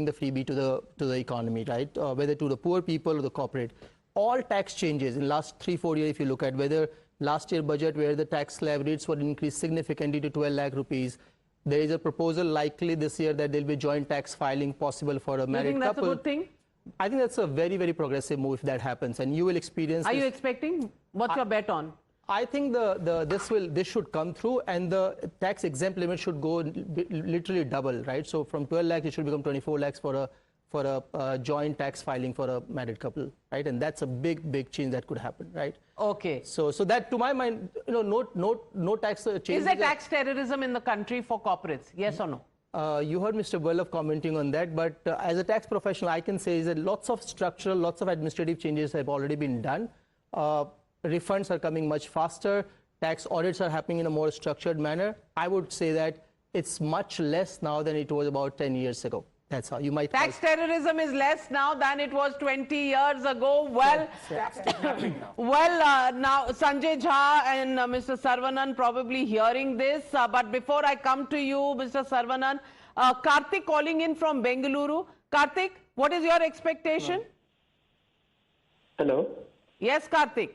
the freebie to the economy, right? Whether to the poor people or the corporate. All tax changes in last 3-4 years, if you look at whether last year budget where the tax slab rates were increased significantly to 12 lakh rupees. There is a proposal likely this year that there will be joint tax filing possible for a married couple. You think that's a good thing? I think that's a very, very progressive move if that happens, and you will experience. Are you expecting? What's your bet on? I think this should come through, and the tax exempt limit should go literally double, right? So from 12 lakhs it should become 24 lakhs for a joint tax filing for a married couple, right? And that's a big change that could happen, right? Okay. So that, to my mind, no tax change. Is there tax terrorism in the country for corporates? Yes or no? You heard Mr. Vallabh commenting on that, but as a tax professional, I can say is that lots of structural, lots of administrative changes have already been done. Refunds are coming much faster. Tax audits are happening in a more structured manner. I would say that it's much less now than it was about 10 years ago. That's how you might. Tax terrorism is less now than it was 20 years ago. Well, now Sanjay Jha and Mr. Saravanan probably hearing this. But before I come to you, Mr. Saravanan, Karthik calling in from Bengaluru. Karthik, what is your expectation? Hello. Yes, Karthik.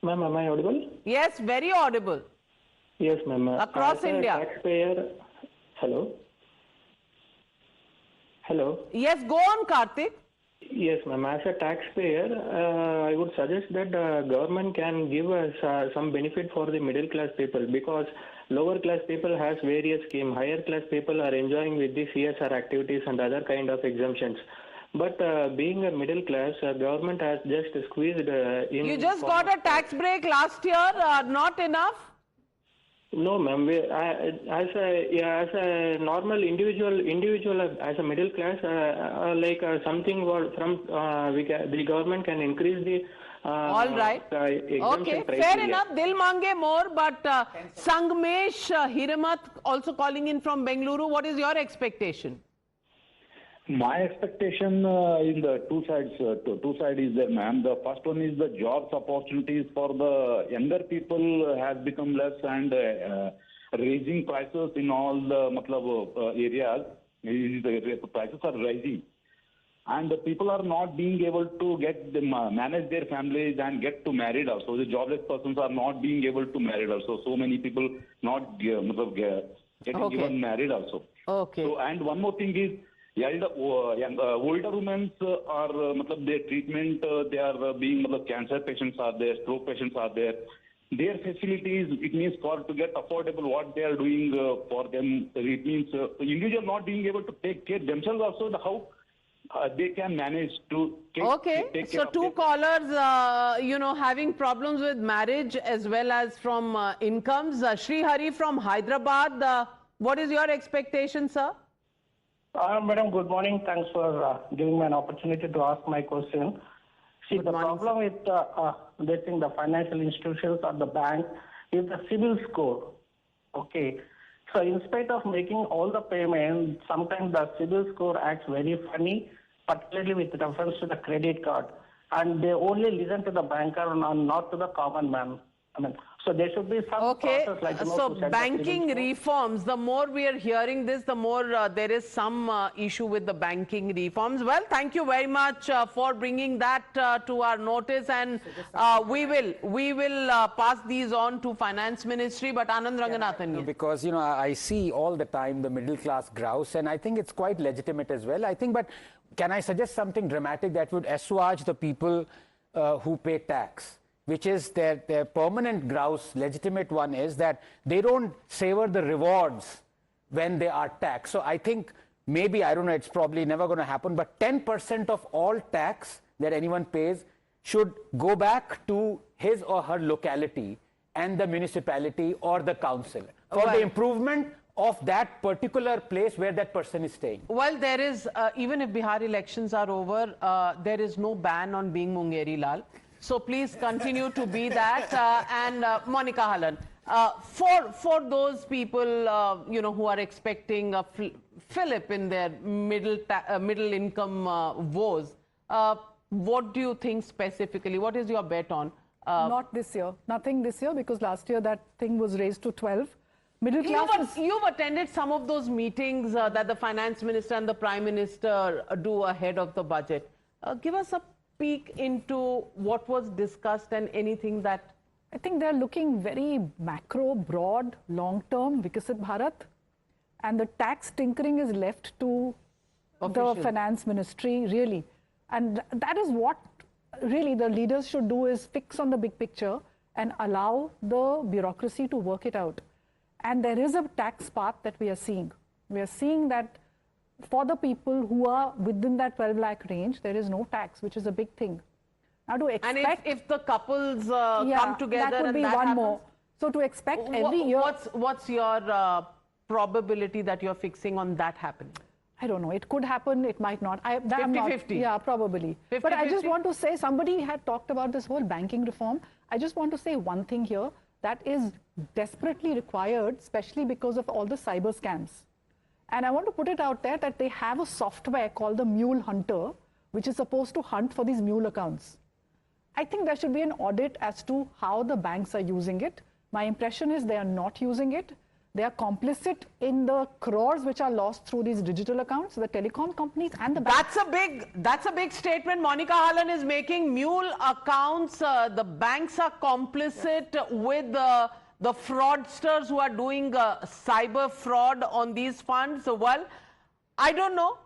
Ma'am, am I audible? Yes, very audible. Yes, ma'am. Across India. Taxpayer. Hello. Hello. Yes, go on, Karthik. Yes, ma'am. As a taxpayer, I would suggest that government can give us some benefit for the middle class people, because lower class people has various schemes. Higher class people are enjoying with the CSR activities and other kind of exemptions. But being a middle class, government has just squeezed in. You just got a tax break last year, not enough? No, ma'am. As a normal individual, as a middle class, something from the government can increase the. All right. Okay, fair enough. Dil mange more, but Sangmesh Hiramat also calling in from Bengaluru. What is your expectation? My expectation in the two sides is there, ma'am. The first one is the jobs opportunities for the younger people has become less, and raising prices in all the areas. The prices are rising, and the people are not being able to manage their families and get to married also. The jobless persons are not being able to marry also. So many people not getting given married also. Okay. So, and one more thing is, older women are, their treatment, they are being, cancer patients are there, stroke patients are there. Their facilities, it means to get affordable what they are doing for them. It means individual not being able to take care themselves also, how they can manage to take care so of two callers, having problems with marriage as well as from incomes. Shri Hari from Hyderabad, what is your expectation, sir? Madam, good morning. Thanks for giving me an opportunity to ask my question. See, the problem with the financial institutions or the bank is the CIBIL score. Okay. So in spite of making all the payments, sometimes the CIBIL score acts very funny, particularly with reference to the credit card. And they only listen to the banker and not to the common man. So there should be some process like so banking reforms, the more we are hearing this, the more there is some issue with the banking reforms. Well, thank you very much for bringing that to our notice, and we will pass these on to Finance Ministry. But Anand Ranganathan, yes. Because I see all the time the middle class grouse, and I think it's quite legitimate as well. I think, but can I suggest something dramatic that would assuage the people who pay tax? Which is their permanent grouse, legitimate one, is that they don't savor the rewards when they are taxed. So I think maybe, I don't know, it's probably never going to happen, but 10% of all tax that anyone pays should go back to his or her locality and the municipality or the council for the improvement of that particular place where that person is staying. Well, there is, even if Bihar elections are over, there is no ban on being Mungeri Lal. So please continue to be that. And Monica Hallan, for those people who are expecting a fillip in their middle income woes, what do you think specifically? What is your bet on? Not this year. Nothing this year, because last year that thing was raised to 12. Middle class You've attended some of those meetings that the finance minister and the prime minister do ahead of the budget. Give us a peek into what was discussed and anything that... I think they're looking very macro, broad, long-term, Vikasit Bharat. And the tax tinkering is left to the finance ministry, really. And that is what really the leaders should do, is fix on the big picture and allow the bureaucracy to work it out. And there is a tax path that we are seeing. We are seeing that for the people who are within that 12 lakh range, there is no tax, which is a big thing. Now to expect... And if the couples come together, that would be one more. So to expect every year... What's your probability that you're fixing on that happening? I don't know. It could happen, it might not. 50-50? Yeah, probably. 50-50? But I just want to say, somebody had talked about this whole banking reform. I just want to say one thing here that is desperately required, especially because of all the cyber scams. And I want to put it out there that they have a software called the Mule Hunter, which is supposed to hunt for these mule accounts. I think there should be an audit as to how the banks are using it. My impression is they are not using it. They are complicit in the crores which are lost through these digital accounts, the telecom companies and the banks. That's a big statement Monica Hallan is making. Mule accounts, the banks are complicit with the fraudsters who are doing cyber fraud on these funds. Well, I don't know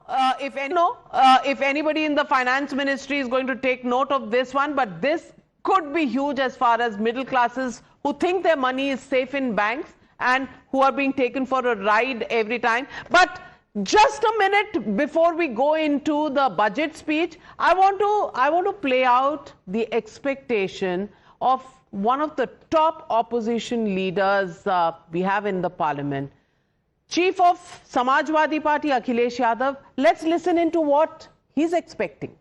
if anybody in the finance ministry is going to take note of this one, but this could be huge as far as middle classes who think their money is safe in banks and who are being taken for a ride every time. But just a minute before we go into the budget speech, I want to play out the expectation of one of the top opposition leaders we have in the parliament, Chief of Samajwadi Party, Akhilesh Yadav. Let's listen into what he's expecting.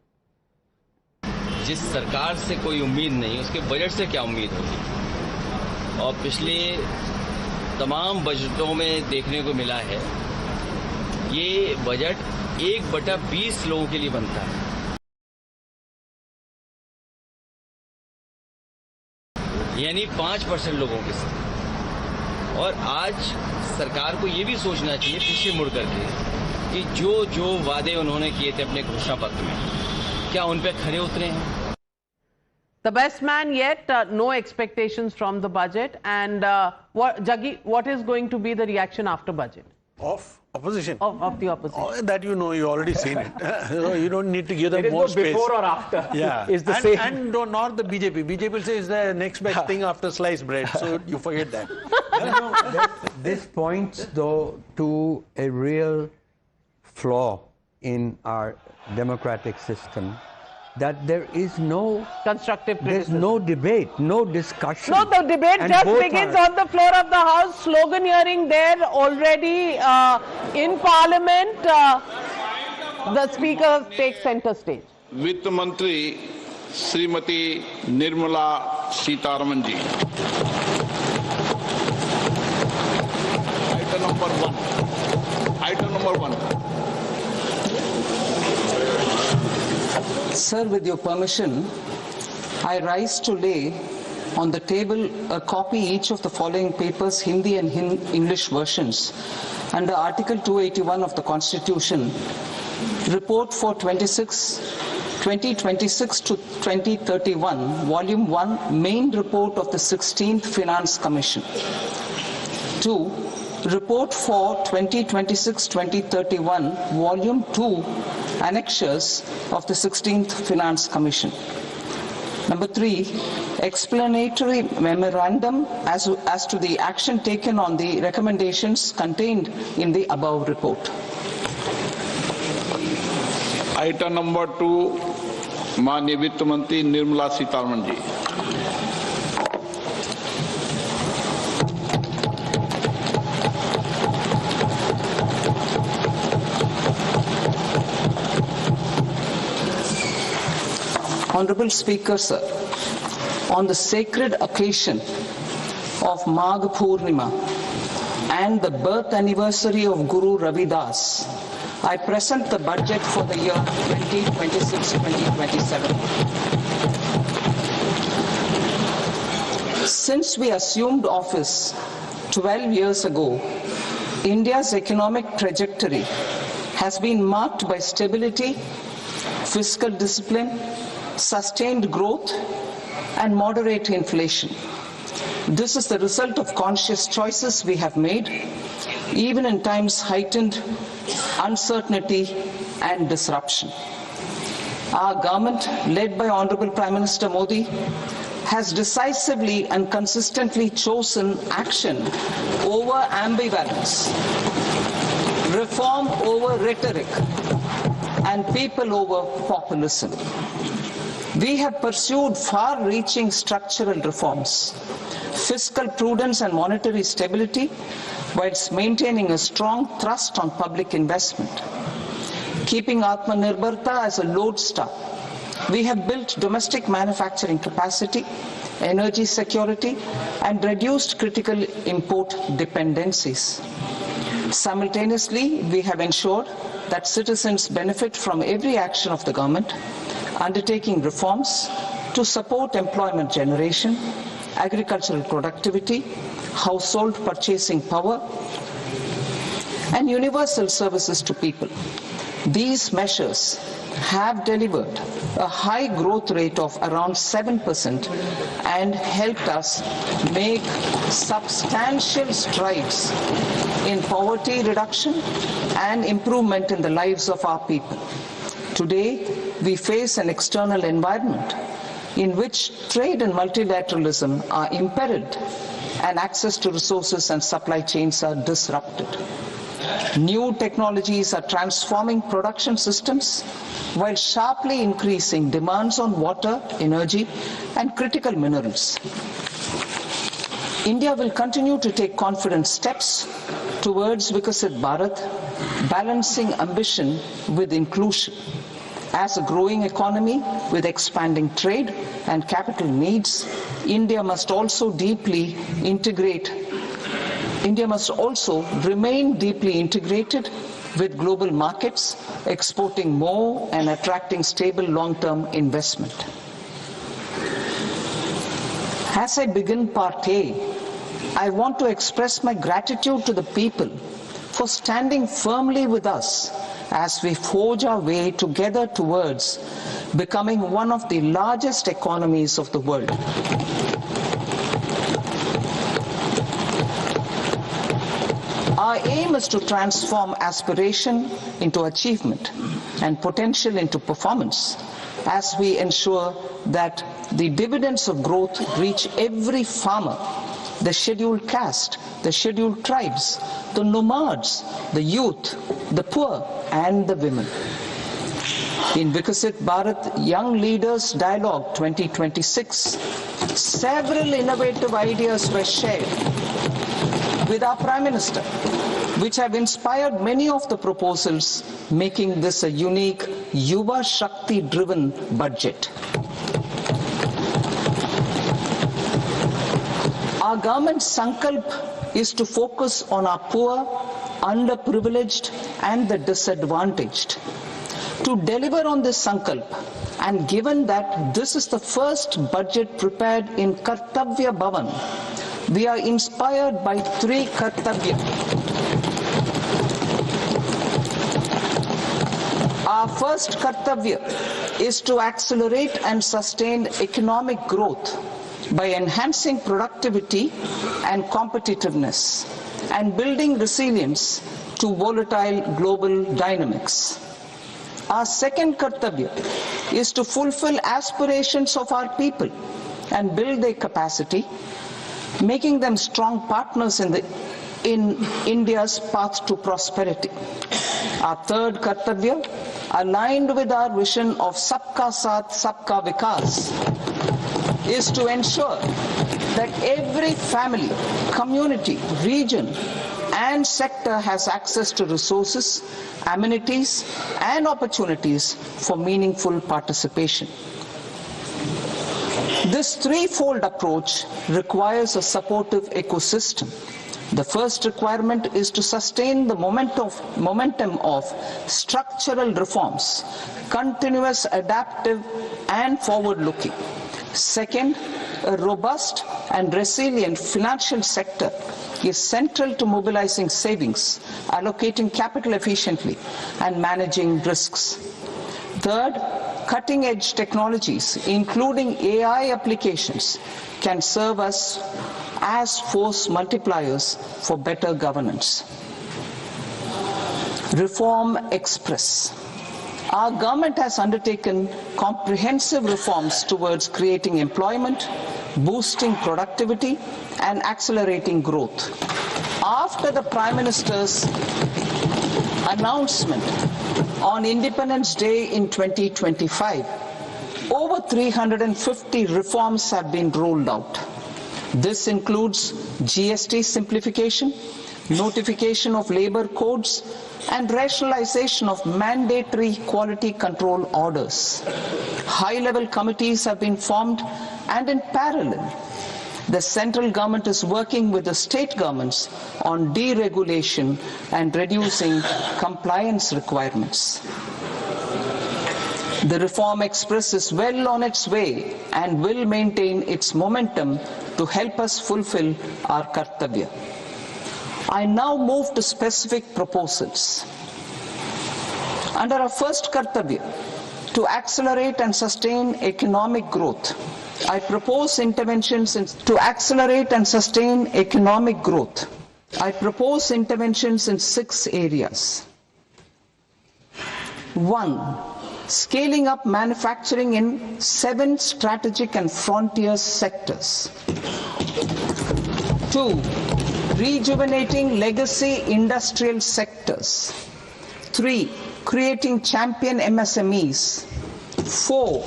जिस सरकार से कोई उम्मीद नहीं, उसके budget से क्या उम्मीद होगी? और पिछले तमाम बजटों में देखने को मिला है, ये बजट 1/20 लोगों के लिए बनता है। यानी 5% लोगों के साथ। और आज सरकार को ये भी सोचना चाहिए पीछे मुड़ करके कि जो वादे उन्होंने किए थे अपने घोषणा पत्र में, क्या उन पे खरे उतरे हैं? The best man yet, no expectations from the budget. And Jaggi, what is going to be the reaction after budget? Of opposition? Of the opposition. Oh, that you already seen it. You don't need to give them more space. Before or after. Yeah. Is the same. And not the BJP. BJP will say it's the next best thing after sliced bread. So you forget that. This points, though, to a real flaw in our democratic system, that there is no constructive criticism. There's no debate, no discussion. No, the debate just begins on the floor of the House. Slogan hearing there already in Parliament. The Speaker takes center stage. वित्त मंत्री श्रीमती निर्मला सीतारमन जी। Item number one. Sir, with your permission, I rise to lay on the table a copy each of the following papers, Hindi and English versions, under Article 281 of the Constitution, Report for 2026 to 2031, Volume 1, Main Report of the 16th Finance Commission. 2. Report for 2026-2031, Volume 2, Annexures of the 16th Finance Commission. Number 3, explanatory memorandum as to the action taken on the recommendations contained in the above report. Item number 2, माननीय वित्त मंत्री निर्मला सीतारमन जी। Honorable Speaker, sir, on the sacred occasion of Magh Purnima and the birth anniversary of Guru Ravidas, I present the budget for the year 2026-2027. Since we assumed office 12 years ago, India's economic trajectory has been marked by stability, fiscal discipline, sustained growth, and moderate inflation. This is the result of conscious choices we have made, even in times heightened uncertainty and disruption. Our government, led by Honorable Prime Minister Modi, has decisively and consistently chosen action over ambivalence, reform over rhetoric, and people over populism. We have pursued far-reaching structural reforms, fiscal prudence and monetary stability, whilst maintaining a strong thrust on public investment. Keeping Atmanirbharta as a lodestar, we have built domestic manufacturing capacity, energy security, and reduced critical import dependencies. Simultaneously, we have ensured that citizens benefit from every action of the government, undertaking reforms to support employment generation, agricultural productivity, household purchasing power, and universal services to people. These measures have delivered a high growth rate of around 7% and helped us make substantial strides in poverty reduction and improvement in the lives of our people. Today, we face an external environment in which trade and multilateralism are imperiled and access to resources and supply chains are disrupted. New technologies are transforming production systems while sharply increasing demands on water, energy, and critical minerals. India will continue to take confident steps towards Vikasit Bharat, balancing ambition with inclusion. As a growing economy with expanding trade and capital needs, India must also remain deeply integrated with global markets, exporting more and attracting stable long-term investment. As I begin Part A, I want to express my gratitude to the people for standing firmly with us as we forge our way together towards becoming one of the largest economies of the world. Our aim is to transform aspiration into achievement and potential into performance as we ensure that the dividends of growth reach every farmer, the scheduled caste, the scheduled tribes, the nomads, the youth, the poor, and the women. In Vikasit Bharat Young Leaders Dialogue 2026, several innovative ideas were shared with our Prime Minister, which have inspired many of the proposals, making this a unique Yuva Shakti-driven budget. Our government's sankalp is to focus on our poor, underprivileged, and the disadvantaged. To deliver on this sankalp, and given that this is the first budget prepared in Kartavya Bhavan, we are inspired by three Kartavya. Our first Kartavya is to accelerate and sustain economic growth by enhancing productivity and competitiveness and building resilience to volatile global dynamics. Our second Kartavya is to fulfill aspirations of our people and build their capacity, making them strong partners in India's path to prosperity. Our third Kartavya, aligned with our vision of Sabka Saath, Sabka Vikas, is to ensure that every family, community, region, and sector has access to resources, amenities, and opportunities for meaningful participation. This threefold approach requires a supportive ecosystem. The first requirement is to sustain the momentum of structural reforms, continuous, adaptive, and forward-looking. Second, a robust and resilient financial sector is central to mobilizing savings, allocating capital efficiently, and managing risks. Third, cutting-edge technologies, including AI applications, can serve us as force multipliers for better governance. Reform Express. Our government has undertaken comprehensive reforms towards creating employment, boosting productivity, and accelerating growth. After the Prime Minister's announcement on Independence Day in 2025, over 350 reforms have been rolled out. This includes GST simplification, notification of labor codes, and rationalization of mandatory quality control orders. High-level committees have been formed, and in parallel, the central government is working with the state governments on deregulation and reducing compliance requirements. The Reform Express is well on its way and will maintain its momentum to help us fulfill our kartavya. I now move to specific proposals. Under our first kartavya, to accelerate and sustain economic growth, I propose interventions in 6 areas. 1. Scaling up manufacturing in 7 strategic and frontier sectors. 2. Rejuvenating legacy industrial sectors. 3. Creating champion MSMEs. 4.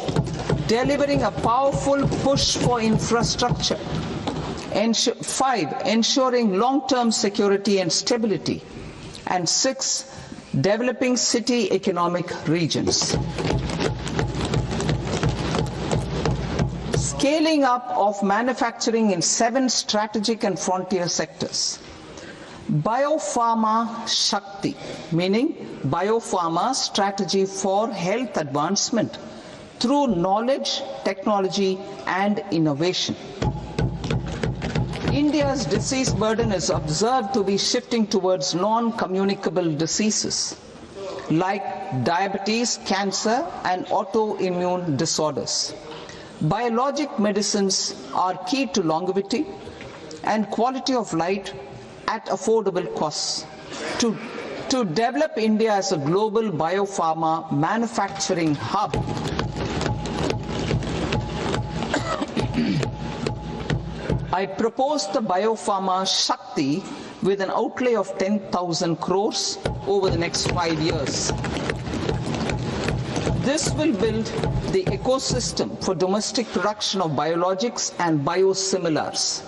Delivering a powerful push for infrastructure. 5. Ensuring long-term security and stability. And 6. Developing city economic regions. Scaling up of manufacturing in 7 strategic and frontier sectors. Biopharma Shakti, meaning biopharma strategy for health advancement through knowledge, technology, and innovation. India's disease burden is observed to be shifting towards non-communicable diseases like diabetes, cancer, and autoimmune disorders. Biologic medicines are key to longevity and quality of life at affordable costs. To develop India as a global biopharma manufacturing hub, I propose the Biopharma Shakti with an outlay of 10,000 crores over the next 5 years. This will build the ecosystem for domestic production of biologics and biosimilars.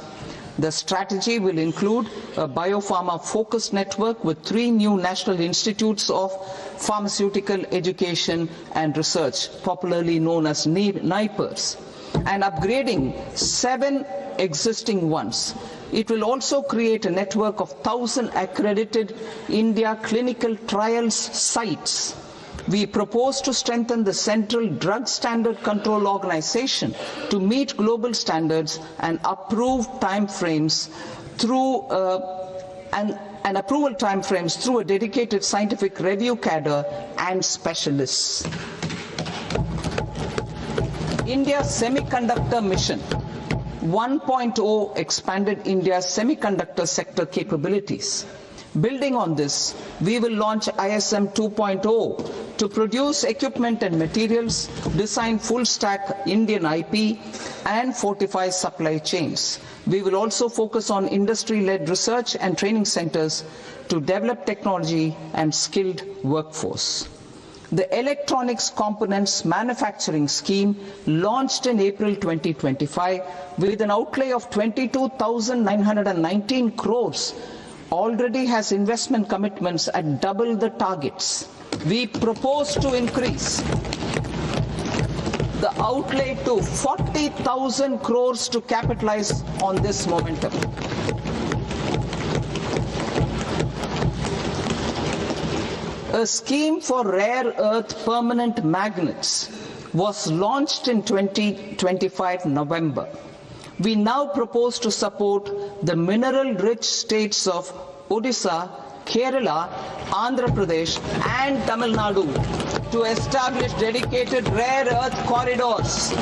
The strategy will include a biopharma-focused network with 3 new national institutes of pharmaceutical education and research, popularly known as NIPERs, and upgrading 7 existing ones. It will also create a network of 1,000 accredited India clinical trials sites. We propose to strengthen the Central Drug Standard Control Organization to meet global standards and approve timeframes through approval timeframes through a dedicated scientific review cadre and specialists. India's Semiconductor Mission 1.0 expanded India's semiconductor sector capabilities. Building on this, we will launch ISM 2.0 to produce equipment and materials, design full-stack Indian IP, and fortify supply chains. We will also focus on industry-led research and training centers to develop technology and skilled workforce. The Electronics Components Manufacturing Scheme, launched in April 2025 with an outlay of 22,919 crores, already has investment commitments at double the targets. We propose to increase the outlay to 40,000 crores to capitalize on this momentum. A scheme for rare earth permanent magnets was launched in 2025 November. We now propose to support the mineral-rich states of Odisha, Kerala, Andhra Pradesh and Tamil Nadu to establish dedicated rare earth corridors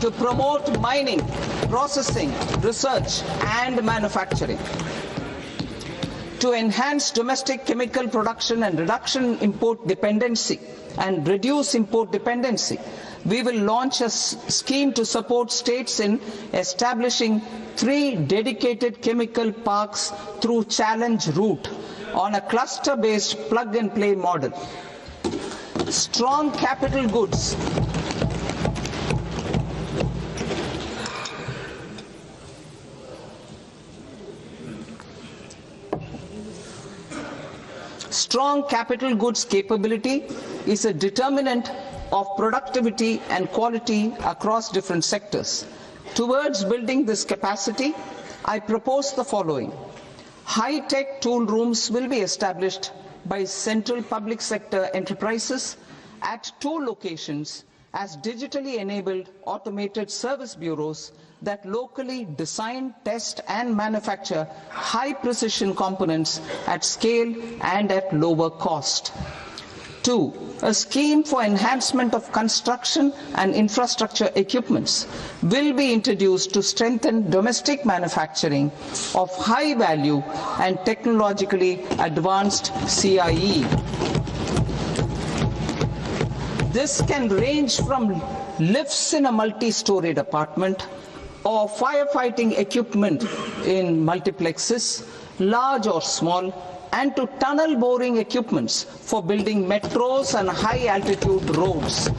to promote mining, processing, research and manufacturing. To enhance domestic chemical production and reduce import dependency, we will launch a scheme to support states in establishing 3 dedicated chemical parks through challenge route on a cluster-based plug-and-play model. Strong capital goods. Strong capital goods capability is a determinant of productivity and quality across different sectors. Towards building this capacity, I propose the following. High-tech tool rooms will be established by central public sector enterprises at 2 locations as digitally enabled automated service bureaus that locally design, test and manufacture high-precision components at scale and at lower cost. 2. A scheme for enhancement of construction and infrastructure equipments will be introduced to strengthen domestic manufacturing of high value and technologically advanced CIE. This can range from lifts in a multi-storied apartment or firefighting equipment in multiplexes, large or small, and to tunnel boring equipments for building metros and high-altitude roads.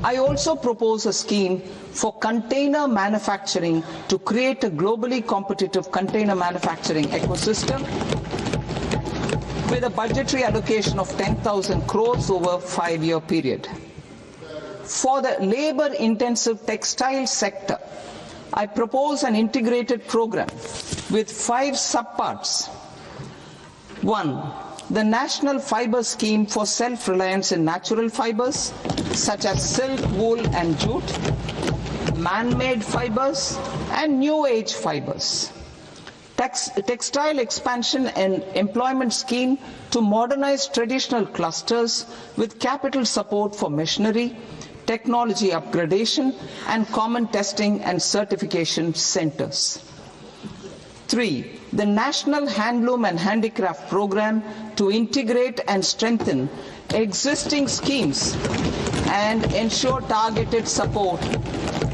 I also propose a scheme for container manufacturing to create a globally competitive container manufacturing ecosystem with a budgetary allocation of 10,000 crores over a 5-year period. For the labor-intensive textile sector, I propose an integrated program with 5 subparts. 1. The National Fiber Scheme for self-reliance in natural fibers, such as silk, wool and jute, man-made fibers and new age fibers. Textile expansion and employment scheme to modernize traditional clusters with capital support for machinery, technology upgradation and common testing and certification centers. 3. The National Handloom and Handicraft Program to integrate and strengthen existing schemes and ensure targeted support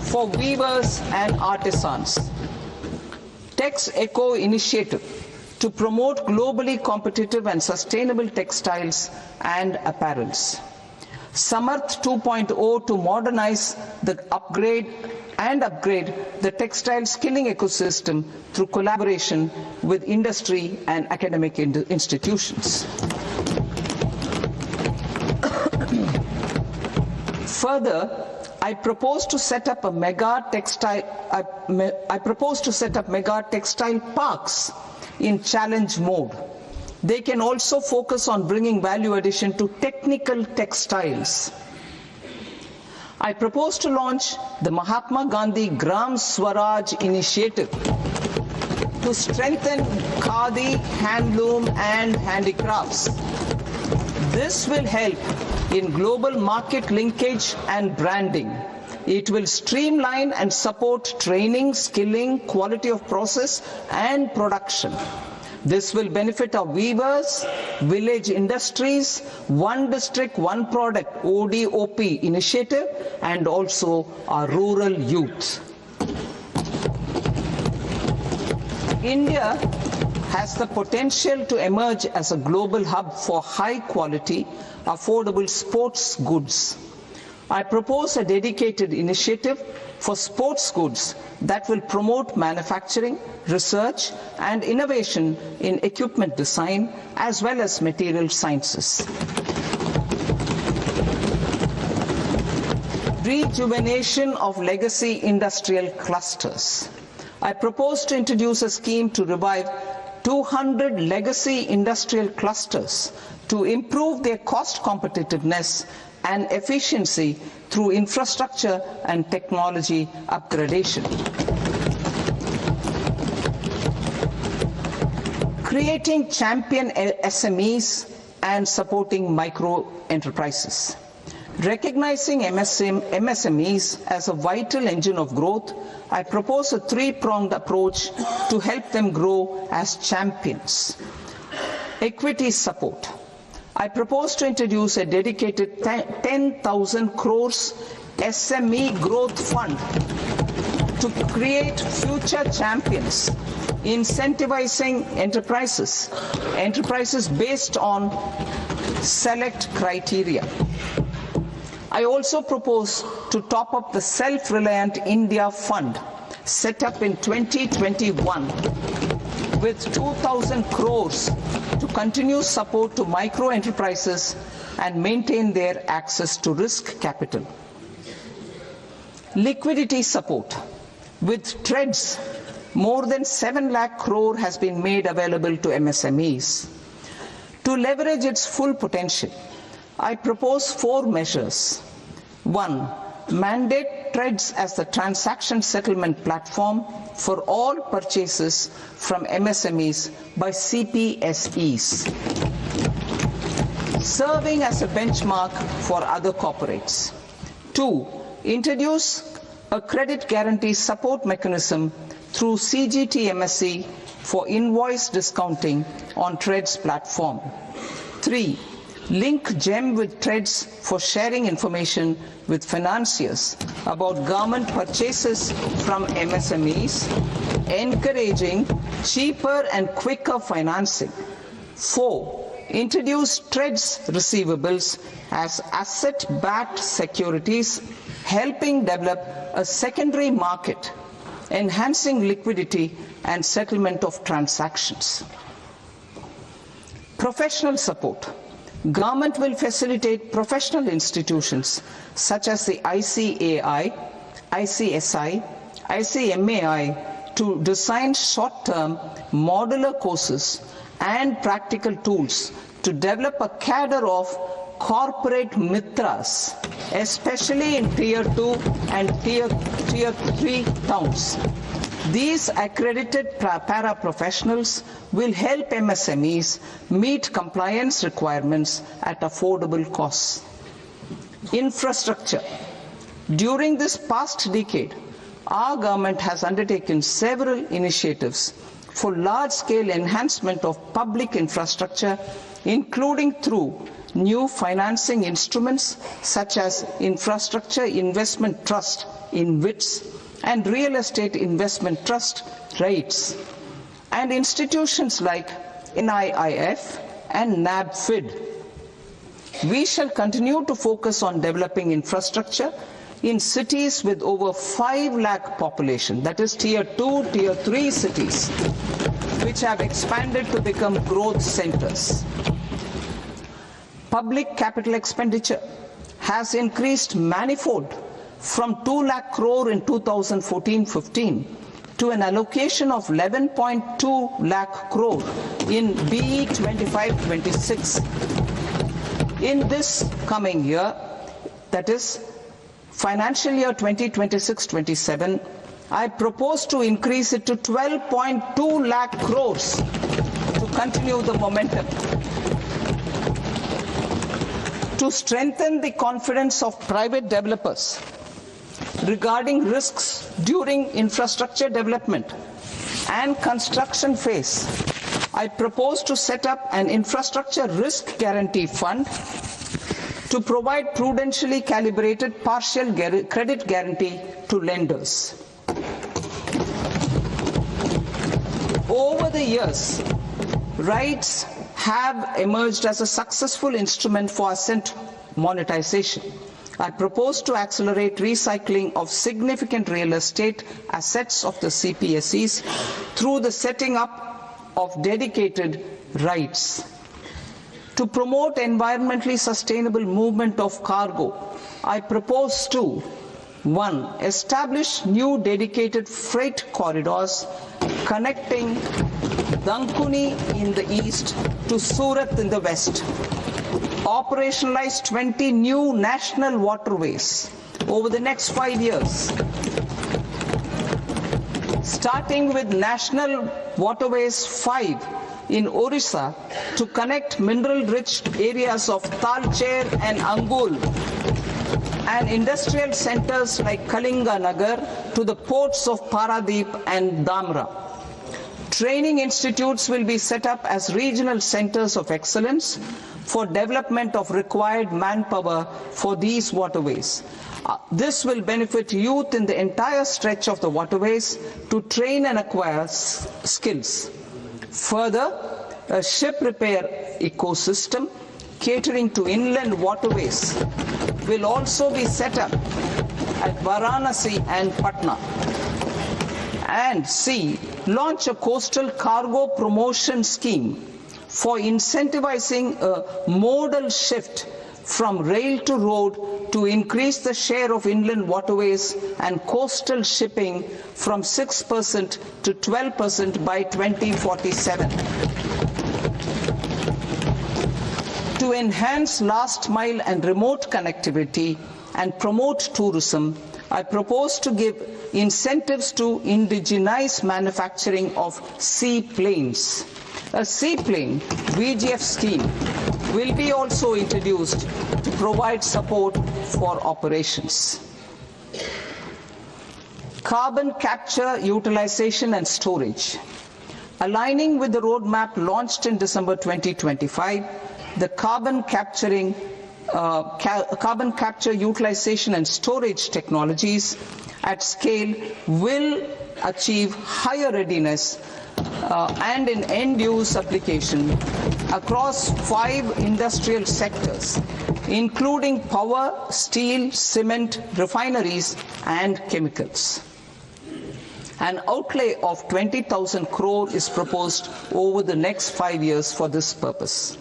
for weavers and artisans. Tex Eco Initiative to promote globally competitive and sustainable textiles and apparels. Samarth 2.0 to modernize the upgrade the textile skilling ecosystem through collaboration with industry and academic institutions. Further, I propose to set up mega textile parks in challenge mode. They can also focus on bringing value addition to technical textiles. I propose to launch the Mahatma Gandhi Gram Swaraj initiative to strengthen khadi, handloom and handicrafts. This will help in global market linkage and branding. It will streamline and support training, skilling, quality of process and production. This will benefit our weavers, village industries, One District, One Product ODOP initiative and also our rural youth. India has the potential to emerge as a global hub for high quality, affordable sports goods. I propose a dedicated initiative for sports goods that will promote manufacturing, research and innovation in equipment design as well as material sciences. Rejuvenation of legacy industrial clusters. I propose to introduce a scheme to revive 200 legacy industrial clusters to improve their cost competitiveness and efficiency through infrastructure and technology upgradation. Creating champion SMEs and supporting micro enterprises. Recognizing MSMEs as a vital engine of growth, I propose a three-pronged approach to help them grow as champions. Equity support. I propose to introduce a dedicated 10,000 crores SME growth fund to create future champions, incentivizing enterprises based on select criteria. I also propose to top up the Self-Reliant India Fund set up in 2021 with 2,000 crores to continue support to micro enterprises and maintain their access to risk capital. Liquidity support. With TREDS, more than 7 lakh crore has been made available to MSMEs. To leverage its full potential, I propose 4 measures. 1. Mandate TREDS as the transaction settlement platform for all purchases from MSMEs by CPSEs, serving as a benchmark for other corporates. 2. Introduce a credit guarantee support mechanism through CGT-MSE for invoice discounting on TREDS platform. 3. Link GEM with TREDS for sharing information with financiers about government purchases from MSMEs, encouraging cheaper and quicker financing. 4. Introduce TREDS receivables as asset-backed securities, helping develop a secondary market, enhancing liquidity and settlement of transactions. Professional support. Government will facilitate professional institutions such as the ICAI, ICSI, ICMAI to design short-term modular courses and practical tools to develop a cadre of corporate mitras, especially in Tier 2 and Tier 3 towns. These accredited para-professionals will help MSMEs meet compliance requirements at affordable costs. Infrastructure. During this past decade, our government has undertaken several initiatives for large-scale enhancement of public infrastructure, including through new financing instruments such as Infrastructure Investment Trust (InvITs) and Real Estate Investment Trust (REITs), and institutions like NIIF and NABFID. We shall continue to focus on developing infrastructure in cities with over 5 lakh population, that is Tier 2, Tier 3 cities, which have expanded to become growth centers. Public capital expenditure has increased manifold from 2 lakh crore in 2014-15 to an allocation of 11.2 lakh crore in BE 25-26. In this coming year, that is financial year 2026-27, I propose to increase it to 12.2 lakh crores to continue the momentum. To strengthen the confidence of private developers regarding risks during infrastructure development and construction phase, I propose to set up an infrastructure risk guarantee fund to provide prudentially calibrated partial credit guarantee to lenders. Over the years, REITs have emerged as a successful instrument for asset monetization. I propose to accelerate recycling of significant real estate assets of the CPSEs through the setting up of dedicated REITs. To promote environmentally sustainable movement of cargo, I propose to 1. Establish new dedicated freight corridors connecting Dankuni in the east to Surat in the west. operationalize 20 new national waterways over the next 5 years, starting with National Waterways 5 in Orissa to connect mineral-rich areas of Talcher and Angul and industrial centers like Kalinga Nagar to the ports of Paradeep and Dhamra. Training institutes will be set up as regional centers of excellence for development of required manpower for these waterways. This will benefit youth in the entire stretch of the waterways to train and acquire skills. Further, a ship repair ecosystem catering to inland waterways will also be set up at Varanasi and Patna. And C, launch a coastal cargo promotion scheme for incentivizing a modal shift from rail to road to increase the share of inland waterways and coastal shipping from 6% to 12% by 2047. To enhance last mile and remote connectivity and promote tourism, I propose to give incentives to indigenize manufacturing of seaplanes. A seaplane VGF scheme will be also introduced to provide support for operations. Carbon capture, utilization and storage. Aligning with the roadmap launched in December 2025, the carbon capture, utilization and storage technologies at scale will achieve higher readiness and in end-use application across 5 industrial sectors, including power, steel, cement, refineries, and chemicals. An outlay of 20,000 crore is proposed over the next 5 years for this purpose.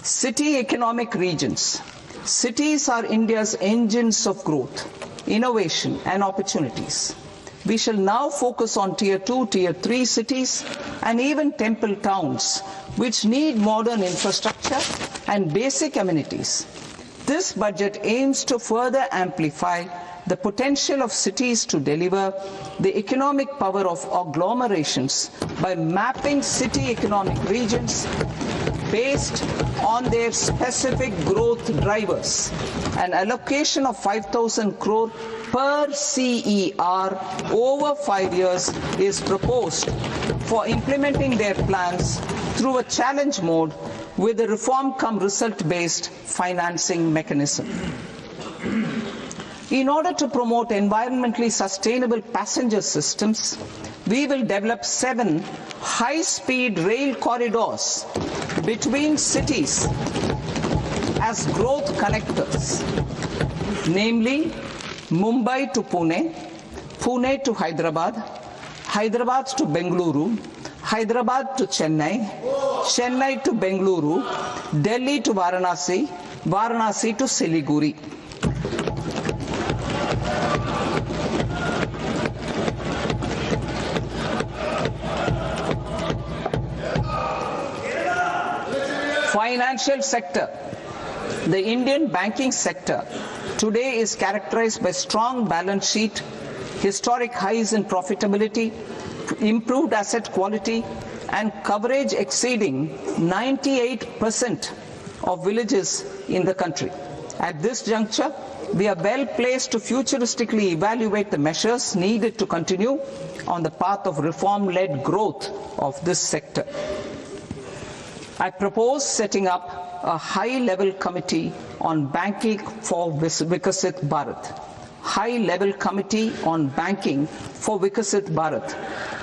City economic regions. Cities are India's engines of growth, innovation, and opportunities. We shall now focus on Tier 2, Tier 3 cities, and even temple towns, which need modern infrastructure and basic amenities. This budget aims to further amplify the potential of cities to deliver the economic power of agglomerations by mapping city economic regions based on their specific growth drivers. An allocation of 5,000 crore per CER over 5 years is proposed for implementing their plans through a challenge mode with a reform-cum-result-based financing mechanism. In order to promote environmentally sustainable passenger systems, we will develop 7 high-speed rail corridors between cities as growth connectors, namely Mumbai to Pune, Pune to Hyderabad, Hyderabad to Bengaluru, Hyderabad to Chennai, Chennai to Bengaluru, Delhi to Varanasi, Varanasi to Siliguri. Financial sector. The Indian banking sector today is characterized by strong balance sheet, historic highs in profitability, improved asset quality, and coverage exceeding 98% of villages in the country. At this juncture, we are well placed to futuristically evaluate the measures needed to continue on the path of reform-led growth of this sector. I propose setting up a high-level committee on banking for Vikasit Bharat. High-level committee on banking for Vikasit Bharat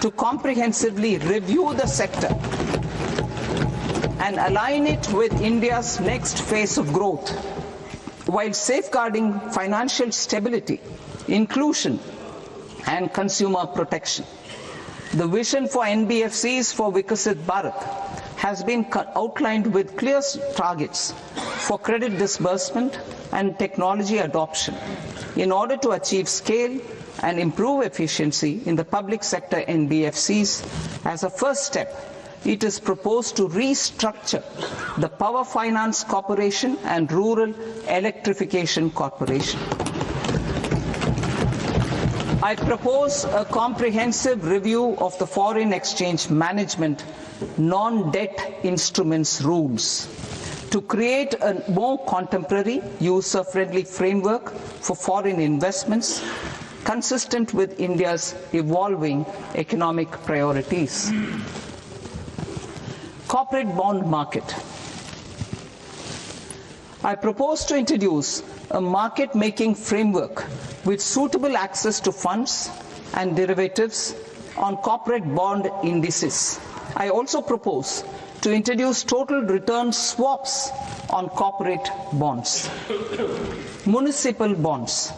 to comprehensively review the sector and align it with India's next phase of growth, while safeguarding financial stability, inclusion, and consumer protection. The vision for NBFCs for Vikasit Bharat has been outlined with clear targets for credit disbursement and technology adoption in order to achieve scale and improve efficiency in the public sector NBFCs as a first step it is proposed to restructure the Power Finance Corporation and Rural Electrification Corporation. I propose a comprehensive review of the foreign exchange management non-debt instruments rules to create a more contemporary, user-friendly framework for foreign investments consistent with India's evolving economic priorities. Corporate bond market. I propose to introduce a market-making framework with suitable access to funds and derivatives on corporate bond indices. I also propose to introduce total return swaps on corporate bonds. Municipal bonds.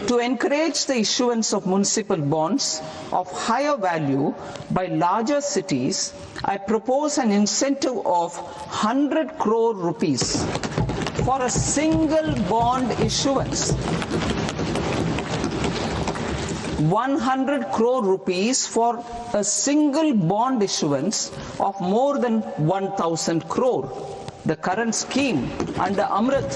To encourage the issuance of municipal bonds of higher value by larger cities, I propose an incentive of 100 crore rupees for a single bond issuance. 100 crore rupees for a single bond issuance of more than 1,000 crore. The current scheme under Amrit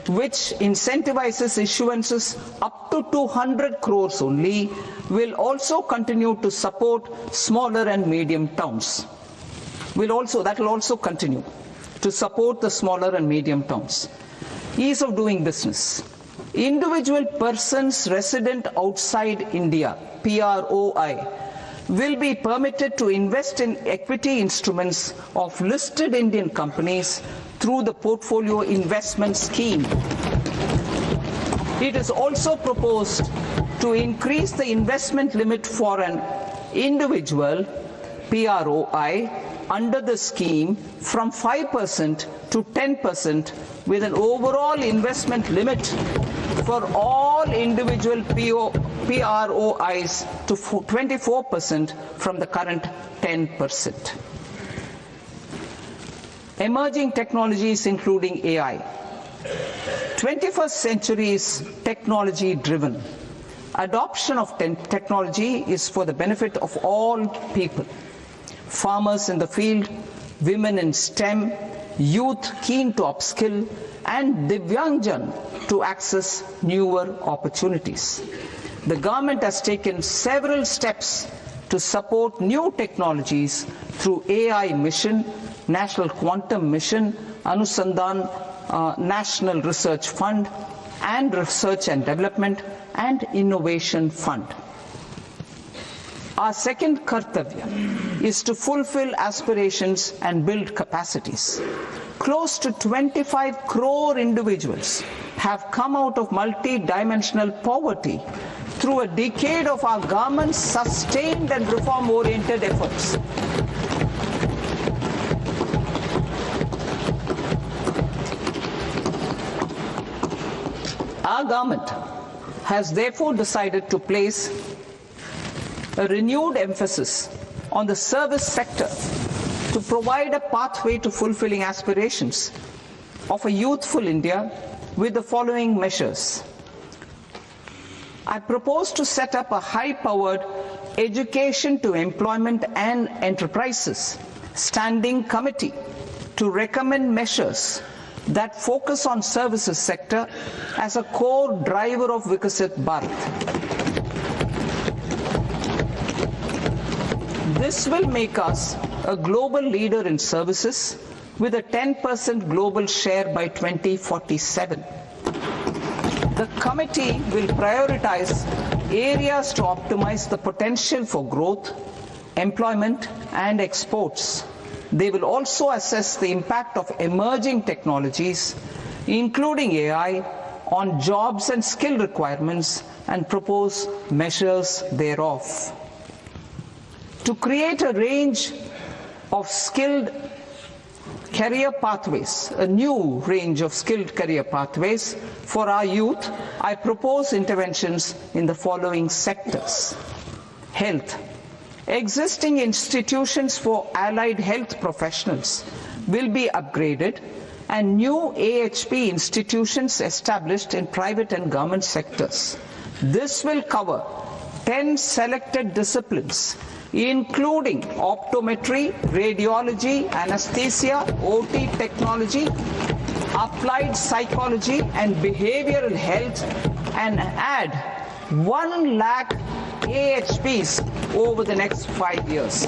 which incentivizes issuances up to 200 crores only, will also continue to support smaller and medium towns. That will also continue to support the smaller and medium towns. Ease of doing business. Individual persons resident outside India, PROI, will be permitted to invest in equity instruments of listed Indian companies through the portfolio investment scheme. It is also proposed to increase the investment limit for an individual PROI under the scheme from 5% to 10%, with an overall investment limit for all individual PROIs to 24% from the current 10%. Emerging technologies including AI. 21st century is technology driven. Adoption of technology is for the benefit of all people. Farmers in the field, women in STEM, youth keen to upskill, and Divyangjan to access newer opportunities. The government has taken several steps to support new technologies through AI Mission, National Quantum Mission, Anusandhan National Research Fund, and Research and Development and Innovation Fund. Our second kartavya is to fulfill aspirations and build capacities. Close to 25 crore individuals have come out of multi-dimensional poverty through a decade of our government's sustained and reform-oriented efforts. Our government has therefore decided to place a renewed emphasis on the service sector to provide a pathway to fulfilling aspirations of a youthful India with the following measures. I propose to set up a high-powered education to employment and enterprises standing committee to recommend measures that focus on services sector as a core driver of Vikasit Bharat. This will make us a global leader in services with a 10% global share by 2047. The committee will prioritize areas to optimize the potential for growth, employment, and exports. They will also assess the impact of emerging technologies, including AI, on jobs and skill requirements and propose measures thereof. To create a range of skilled career pathways, a new range of skilled career pathways for our youth, I propose interventions in the following sectors. Health. Existing institutions for allied health professionals will be upgraded and new AHP institutions established in private and government sectors. This will cover 10 selected disciplines, including optometry, radiology, anesthesia, OT technology, applied psychology and behavioral health, and add 1 lakh AHPs over the next 5 years.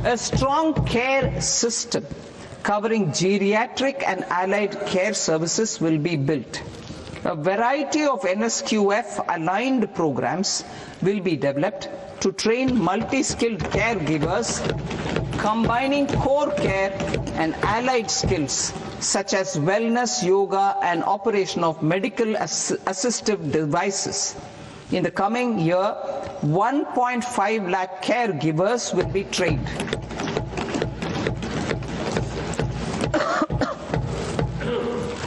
A strong care system covering geriatric and allied care services will be built. A variety of NSQF-aligned programs will be developed to train multi-skilled caregivers, combining core care and allied skills such as wellness, yoga, and operation of medical assistive devices. In the coming year, 1.5 lakh caregivers will be trained.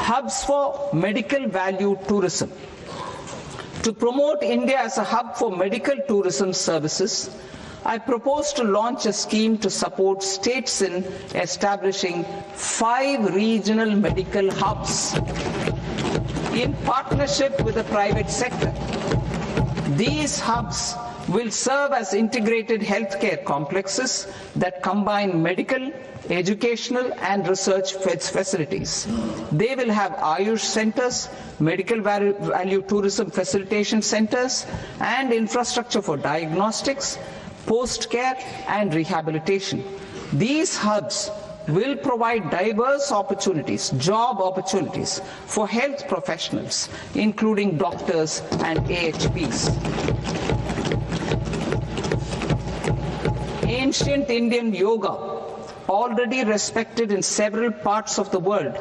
Hubs for medical value tourism. To promote India as a hub for medical tourism services, I propose to launch a scheme to support states in establishing 5 regional medical hubs in partnership with the private sector. These hubs will serve as integrated healthcare complexes that combine medical, educational and research facilities. They will have Ayush centers, medical value tourism facilitation centers, and infrastructure for diagnostics, post-care and rehabilitation. These hubs will provide diverse opportunities, job opportunities for health professionals, including doctors and AHPs. Ancient Indian yoga, already respected in several parts of the world,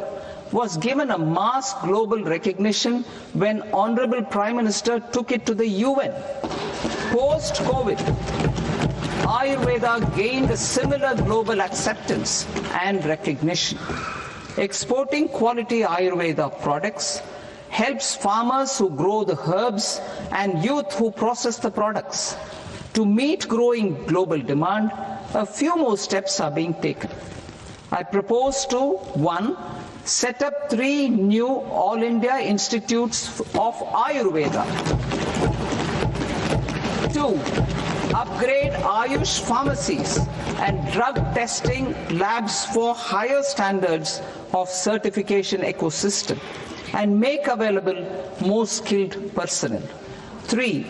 was given a mass global recognition when Honorable Prime Minister took it to the UN. Post-COVID, Ayurveda gained a similar global acceptance and recognition. Exporting quality Ayurveda products helps farmers who grow the herbs and youth who process the products. To meet growing global demand, a few more steps are being taken. I propose to 1. Set up 3 new All India Institutes of Ayurveda. 2. Upgrade Ayush pharmacies and drug testing labs for higher standards of certification ecosystem and make available more skilled personnel. 3.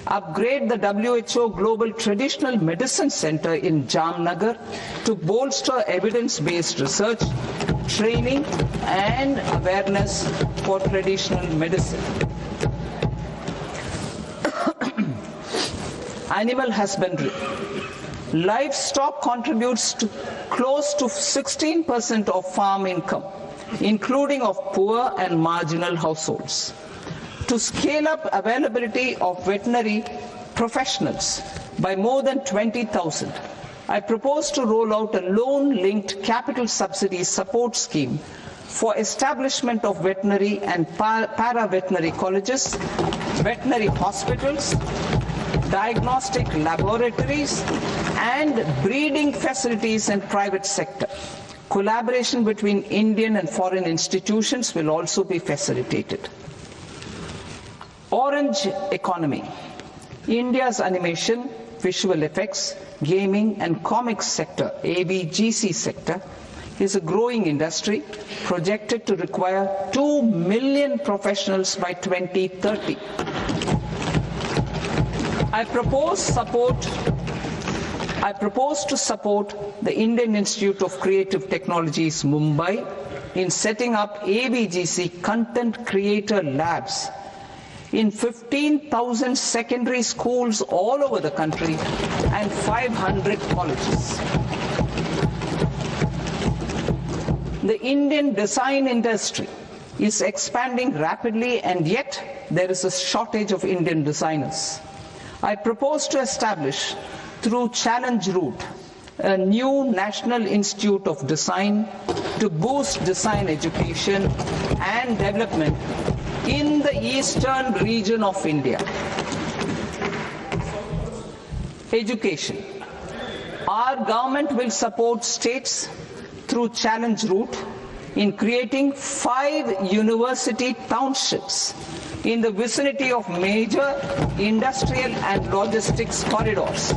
Upgrade the WHO Global Traditional Medicine Center in Jamnagar to bolster evidence-based research, training and awareness for traditional medicine. Animal husbandry. Livestock contributes to close to 16% of farm income, including of poor and marginal households. To scale up availability of veterinary professionals by more than 20,000, I propose to roll out a loan-linked capital subsidy support scheme for establishment of veterinary and para-veterinary colleges, veterinary hospitals, diagnostic laboratories, and breeding facilities in private sector. Collaboration between Indian and foreign institutions will also be facilitated. Orange economy. India's animation, visual effects, gaming and comics sector, AVGC sector, is a growing industry projected to require 2 million professionals by 2030. I propose to support the Indian Institute of Creative Technologies, Mumbai, in setting up AVGC content creator labs in 15,000 secondary schools all over the country and 500 colleges. The Indian design industry is expanding rapidly, and yet there is a shortage of Indian designers. I propose to establish, through Challenge Route, a new National Institute of Design to boost design education and development in the eastern region of India. Education. Our government will support states through challenge route in creating 5 university townships in the vicinity of major industrial and logistics corridors.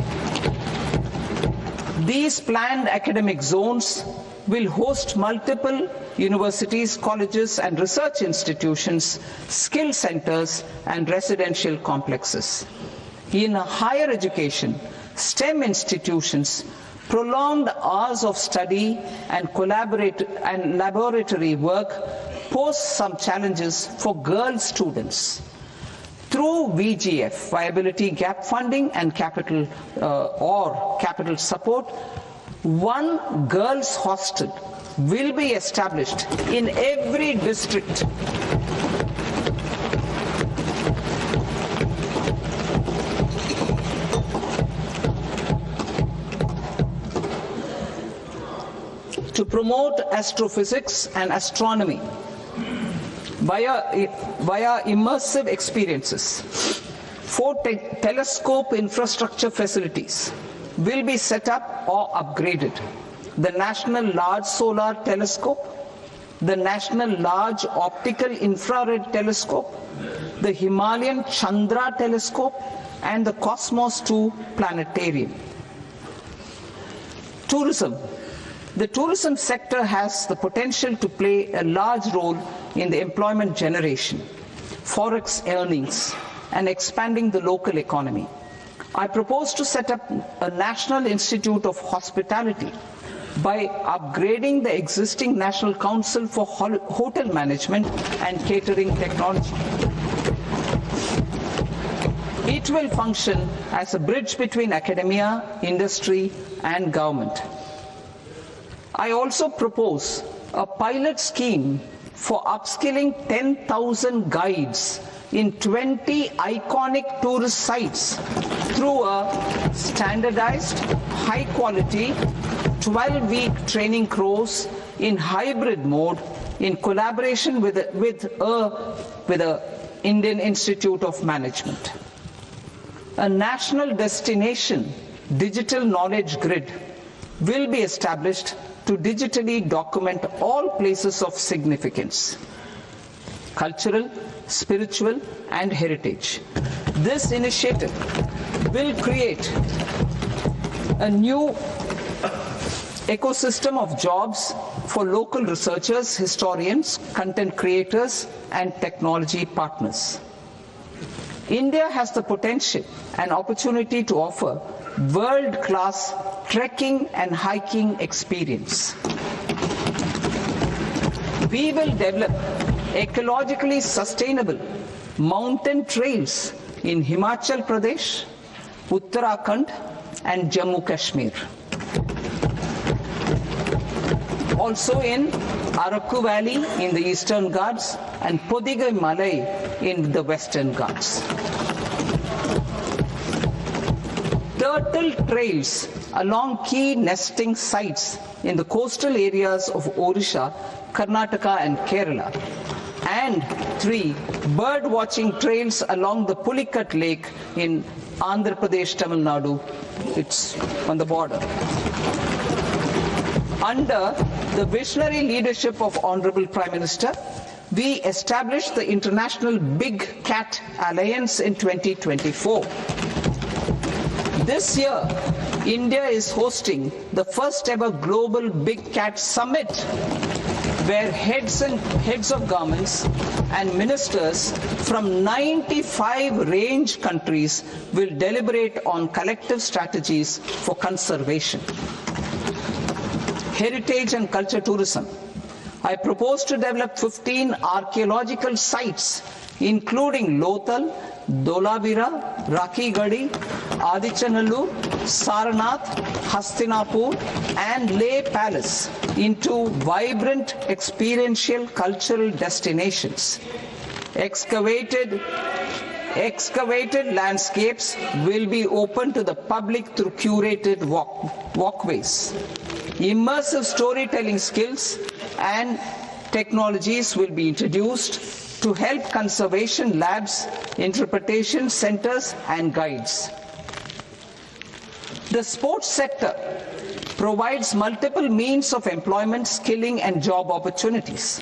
These planned academic zones will host multiple universities, colleges and research institutions, skill centers and residential complexes. In higher education, STEM institutions, prolonged hours of study and laboratory work pose some challenges for girl students. Through VGF, Viability Gap Funding and capital support, one girls' hostel will be established in every district. To promote astrophysics and astronomy via immersive experiences. 4 telescope infrastructure facilities will be set up or upgraded. The National Large Solar Telescope, the National Large Optical Infrared Telescope, the Himalayan Chandra Telescope, and the Cosmos 2 Planetarium. Tourism. The tourism sector has the potential to play a large role in the employment generation, forex earnings, and expanding the local economy. I propose to set up a National Institute of Hospitality by upgrading the existing National Council for Hotel Management and Catering Technology. It will function as a bridge between academia, industry, and government. I also propose a pilot scheme for upskilling 10,000 guides in 20 iconic tourist sites through a standardized, high-quality, 12-week training course in hybrid mode in collaboration with the Indian Institute of Management. A national destination digital knowledge grid will be established to digitally document all places of significance, cultural, spiritual, and heritage. This initiative will create a new ecosystem of jobs for local researchers, historians, content creators, and technology partners. India has the potential and opportunity to offer world-class trekking and hiking experience. We will develop ecologically sustainable mountain trails in Himachal Pradesh, Uttarakhand, and Jammu Kashmir. Also in Araku Valley in the Eastern Ghats and Podigai Malai in the Western Ghats. Turtle trails along key nesting sites in the coastal areas of Odisha, Karnataka and Kerala. And 3 bird watching trails along the Pulikat Lake in Andhra Pradesh, Tamil Nadu. It's on the border. Under the visionary leadership of Honorable Prime Minister, we established the International Big Cat Alliance in 2024. This year, India is hosting the first ever Global Big Cat Summit, where heads of governments and ministers from 95 range countries will deliberate on collective strategies for conservation. Heritage and culture tourism. I propose to develop 15 archaeological sites, including Lothal, Dolavira, Rakigadi, Adichanallur, Saranath, Hastinapur, and Leh Palace into vibrant experiential cultural destinations. Excavated landscapes will be open to the public through curated walkways. Immersive storytelling skills and technologies will be introduced to help conservation labs, interpretation centers, and guides. The sports sector provides multiple means of employment, skilling and job opportunities.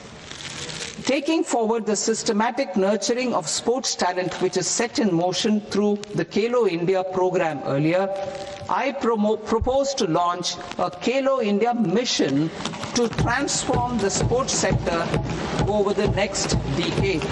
Taking forward the systematic nurturing of sports talent which is set in motion through the Khelo India program earlier, I propose to launch a Khelo India mission to transform the sports sector over the next decade.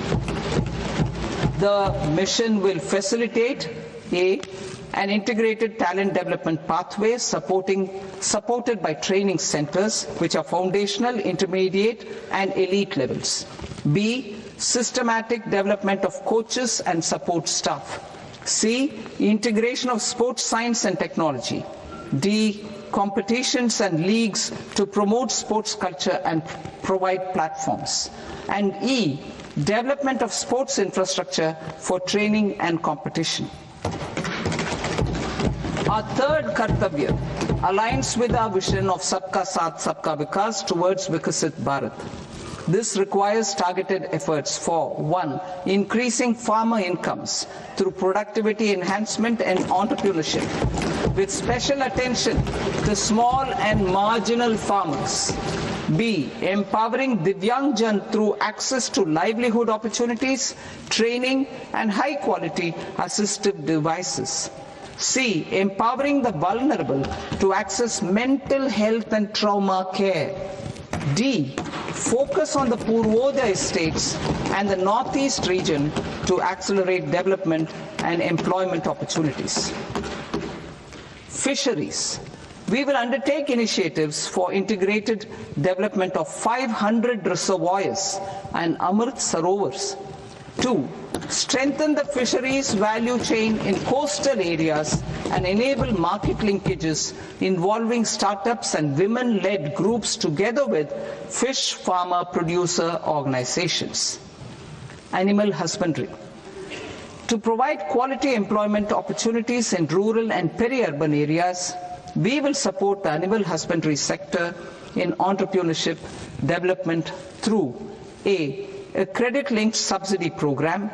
The mission will facilitate an integrated talent development pathway supported by training centers which are foundational, intermediate and elite levels. B, systematic development of coaches and support staff. C, integration of sports science and technology. D, competitions and leagues to promote sports culture and provide platforms. And E, development of sports infrastructure for training and competition. Our third Kartavya aligns with our vision of Sabka Saath Sabka Vikas towards Vikasit Bharat. This requires targeted efforts for 1. Increasing farmer incomes through productivity enhancement and entrepreneurship, with special attention to small and marginal farmers. B. Empowering Divyangjan through access to livelihood opportunities, training and high-quality assistive devices. C. Empowering the vulnerable to access mental health and trauma care. D. Focus on the Purvodaya states and the Northeast region to accelerate development and employment opportunities. Fisheries. We will undertake initiatives for integrated development of 500 reservoirs and Amrit Sarovars. 2. Strengthen the fisheries value chain in coastal areas and enable market linkages involving startups and women-led groups together with fish farmer producer organizations. Animal husbandry. To provide quality employment opportunities in rural and peri-urban areas, we will support the animal husbandry sector in entrepreneurship development through A. A credit-linked subsidy program.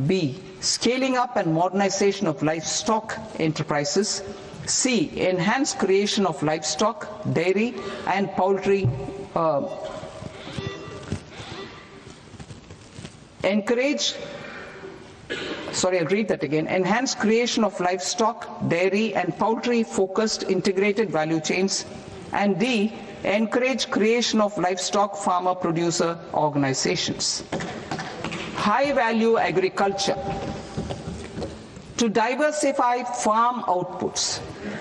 B. Scaling up and modernization of livestock enterprises. C. Enhanced creation of livestock, dairy and poultry. Enhanced creation of livestock, dairy and poultry focused integrated value chains. And D. Encourage creation of livestock farmer producer organizations. High value agriculture. To diversify farm outputs,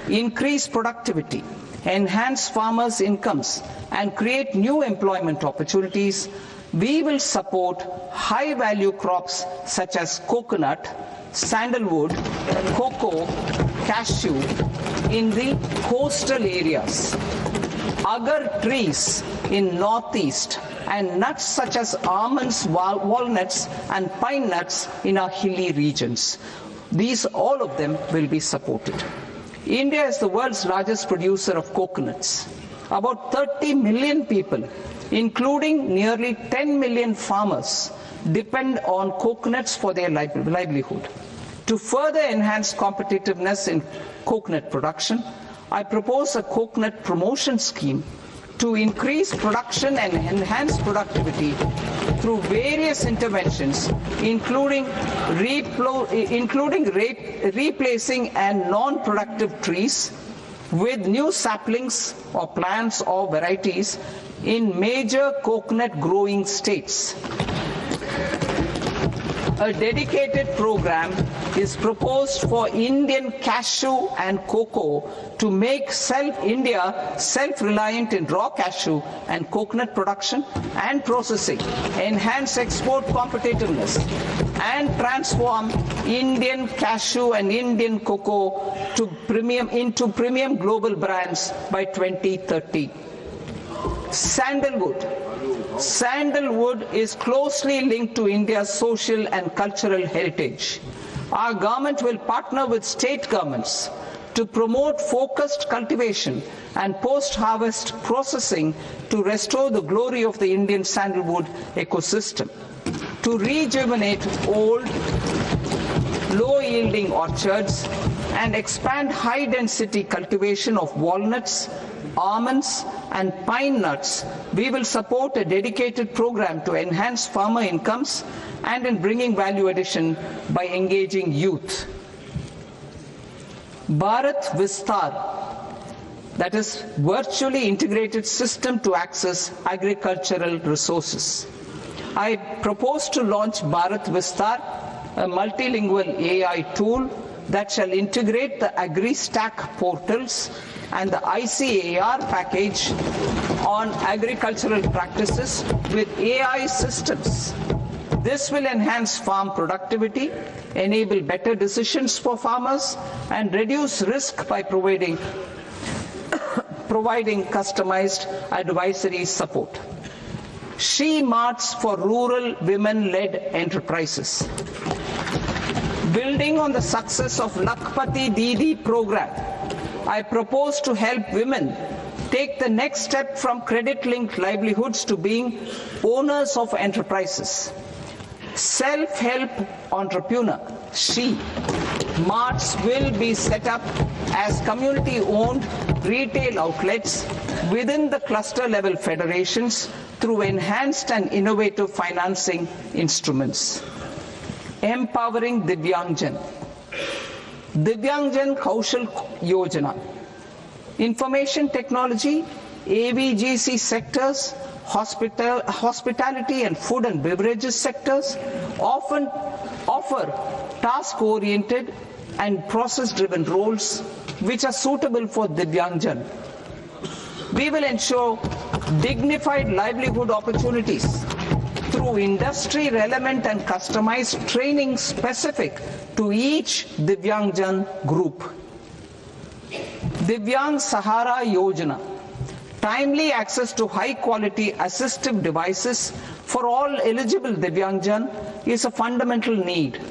increase productivity, enhance farmers' incomes and create new employment opportunities, we will support high value crops such as coconut, sandalwood, cocoa, cashew in the coastal areas, agar trees in northeast, and nuts such as almonds, walnuts and pine nuts in our hilly regions. These, all of them, will be supported. India is the world's largest producer of coconuts. About 30 million people, including nearly 10 million farmers, depend on coconuts for their livelihood. To further enhance competitiveness in coconut production, I propose a coconut promotion scheme to increase production and enhance productivity through various interventions, including replacing and non-productive trees with new saplings or plants or varieties in major coconut growing states. A dedicated program is proposed for Indian cashew and cocoa to make India self-reliant in raw cashew and coconut production and processing, enhance export competitiveness, and transform Indian cashew and Indian cocoa into premium global brands by 2030. Sandalwood. Sandalwood is closely linked to India's social and cultural heritage. Our government will partner with state governments to promote focused cultivation and post-harvest processing to restore the glory of the Indian sandalwood ecosystem, to rejuvenate old, low-yielding orchards and expand high-density cultivation of walnuts, almonds, and pine nuts, we will support a dedicated program to enhance farmer incomes and in bringing value addition by engaging youth. Bharat Vistar, that is virtually integrated system to access agricultural resources. I propose to launch Bharat Vistar, a multilingual AI tool that shall integrate the AgriStack portals and the ICAR package on agricultural practices with AI systems. This will enhance farm productivity, enable better decisions for farmers, and reduce risk by providing customized advisory support. She Marts for rural women-led enterprises. Building on the success of Lakpati Didi program, I propose to help women take the next step from credit-linked livelihoods to being owners of enterprises. Self-help entrepreneur, She Marts will be set up as community-owned retail outlets within the cluster-level federations through enhanced and innovative financing instruments. Empowering Divyangjan. Divyangjan Kaushal Yojana. Information technology, AVGC sectors, hospitality and food and beverages sectors often offer task-oriented and process-driven roles which are suitable for Divyangjan. We will ensure dignified livelihood opportunities through industry-relevant and customized training specific to each Divyangjan group. Divyang Sahara Yojana. Timely access to high-quality assistive devices for all eligible Divyangjan is a fundamental need.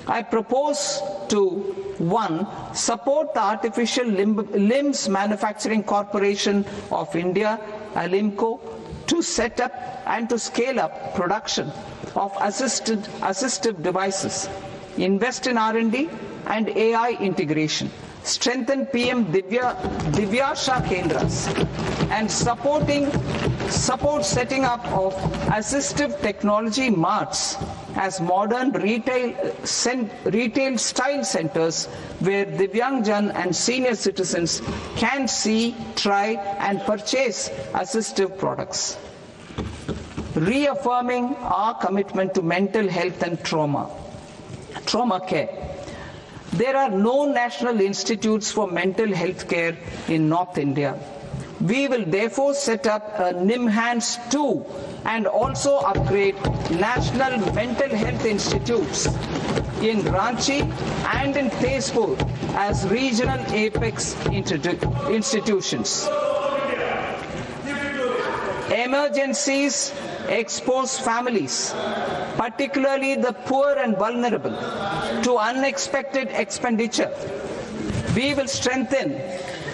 I propose to 1. Support the Artificial Limbs Manufacturing Corporation of India, Alimco, to set up and to scale up production of assistive devices, invest in R&D and AI integration, strengthen PM Divyasha Kendras, and support setting up of assistive technology marts as modern retail style centers where Divyangjan and senior citizens can see, try and purchase assistive products. Reaffirming our commitment to mental health and trauma care. There are no national institutes for mental health care in North India. We will therefore set up a NIMHANS 2 and also upgrade national mental health institutes in Ranchi and in Tezpur as regional apex institutions. Emergencies expose families, particularly the poor and vulnerable, to unexpected expenditure. We will strengthen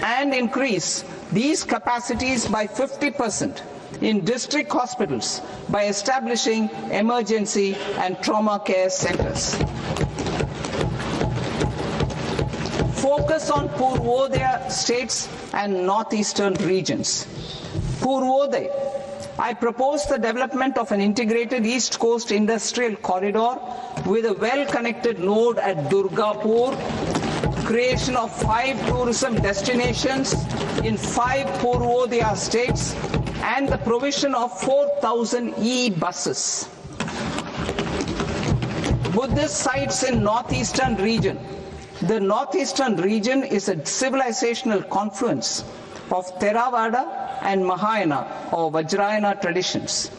and increase these capacities by 50% in district hospitals by establishing emergency and trauma care centers. Focus on Purvodaya states and northeastern regions. Purvodaya. I propose the development of an integrated East Coast industrial corridor with a well-connected node at Durgapur, creation of 5 tourism destinations in 5 Purvodaya states, and the provision of 4,000 e-buses. Buddhist sites in northeastern region. The northeastern region is a civilizational confluence of Theravada and Mahayana or Vajrayana traditions.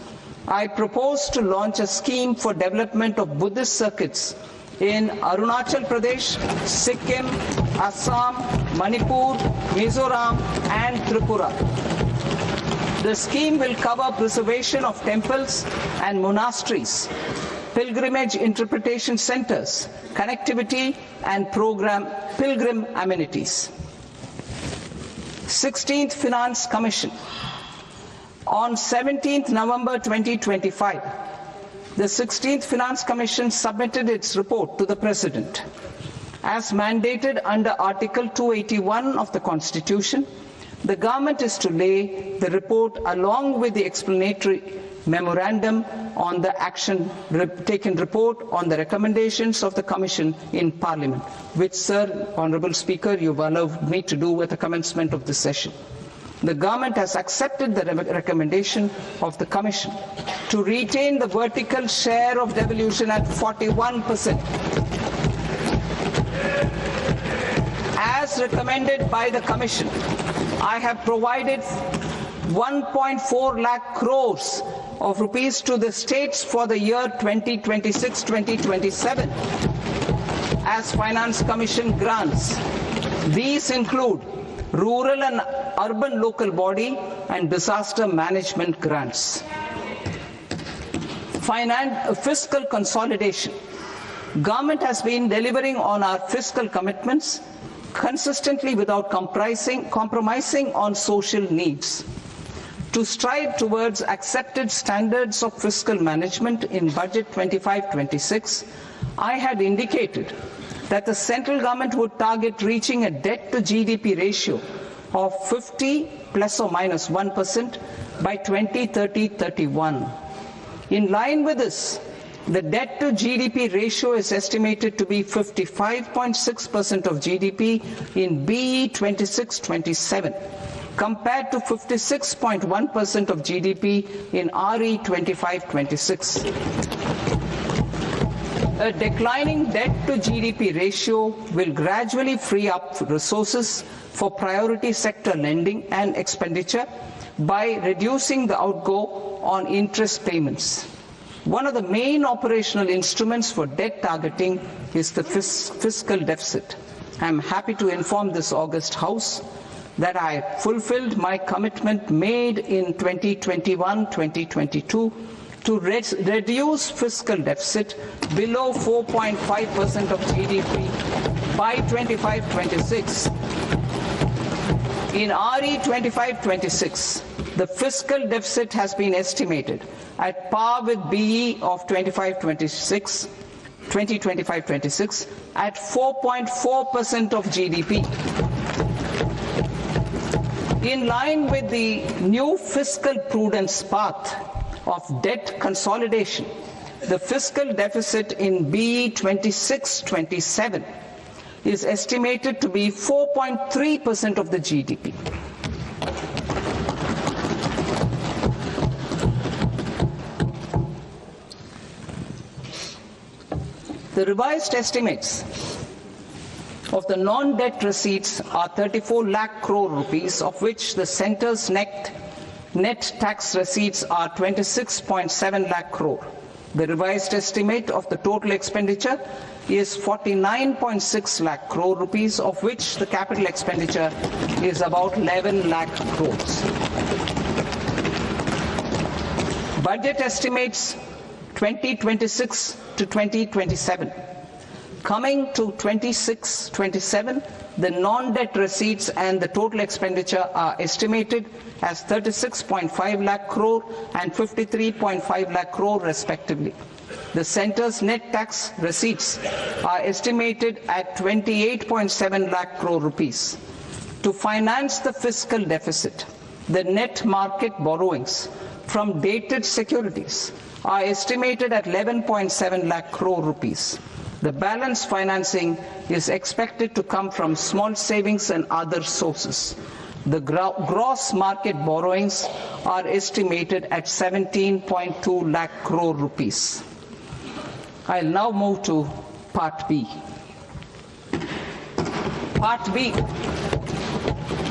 I propose to launch a scheme for development of Buddhist circuits in Arunachal Pradesh, Sikkim, Assam, Manipur, Mizoram and Tripura. The scheme will cover preservation of temples and monasteries, pilgrimage interpretation centers, connectivity and pilgrim amenities. 16th Finance Commission. On 17th November 2025, the 16th Finance Commission submitted its report to the President. As mandated under Article 281 of the Constitution, The government is to lay the report along with the explanatory memorandum on the action taken report on the recommendations of the Commission in Parliament, which, Sir, Honourable Speaker, you've allowed me to do at the commencement of this session. The government has accepted the recommendation of the Commission to retain the vertical share of devolution at 41%. As recommended by the Commission, I have provided 1.4 lakh crores of rupees to the states for the year 2026-2027 as Finance Commission grants. These include rural and urban local body and disaster management grants. Fiscal consolidation. Government has been delivering on our fiscal commitments consistently without compromising on social needs. To strive towards accepted standards of fiscal management in Budget 25-26, I had indicated that the central government would target reaching a debt to GDP ratio of 50 plus or minus 1% by 2030-31. In line with this, the debt to GDP ratio is estimated to be 55.6% of GDP in BE 26-27. compared to 56.1% of GDP in RE 25-26. A declining debt to GDP ratio will gradually free up resources for priority sector lending and expenditure by reducing the outgo on interest payments. One of the main operational instruments for debt targeting is the fiscal deficit. I am happy to inform this august House that I fulfilled my commitment made in 2021-2022 to reduce fiscal deficit below 4.5% of GDP by 25-26. In RE 25-26, the fiscal deficit has been estimated at par with BE of 2025-26 at 4.4% of GDP. In line with the new fiscal prudence path of debt consolidation, the fiscal deficit in BE 26-27 is estimated to be 4.3% of the GDP. The revised estimates of the non-debt receipts are 34 lakh crore rupees, of which the centre's net tax receipts are 26.7 lakh crore. The revised estimate of the total expenditure is 49.6 lakh crore rupees, of which the capital expenditure is about 11 lakh crores. Budget estimates 2026 to 2027. Coming to 26-27, the non-debt receipts and the total expenditure are estimated as 36.5 lakh crore and 53.5 lakh crore respectively. The centre's net tax receipts are estimated at 28.7 lakh crore rupees. To finance the fiscal deficit, the net market borrowings from dated securities are estimated at 11.7 lakh crore rupees. The balance financing is expected to come from small savings and other sources. The gross market borrowings are estimated at 17.2 lakh crore rupees. I'll now move to Part B. Part B,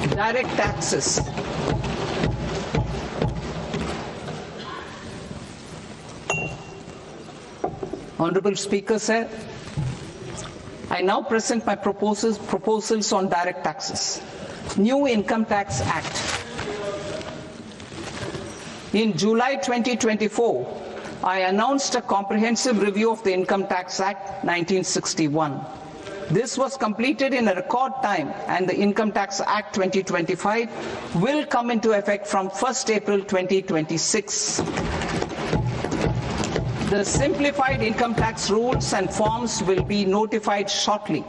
direct taxes. Honorable Speaker, sir, I now present my proposals on direct taxes. New Income Tax Act. In July 2024, I announced a comprehensive review of the Income Tax Act 1961. This was completed in a record time, and the Income Tax Act 2025 will come into effect from 1st April 2026. The simplified income tax rules and forms will be notified shortly,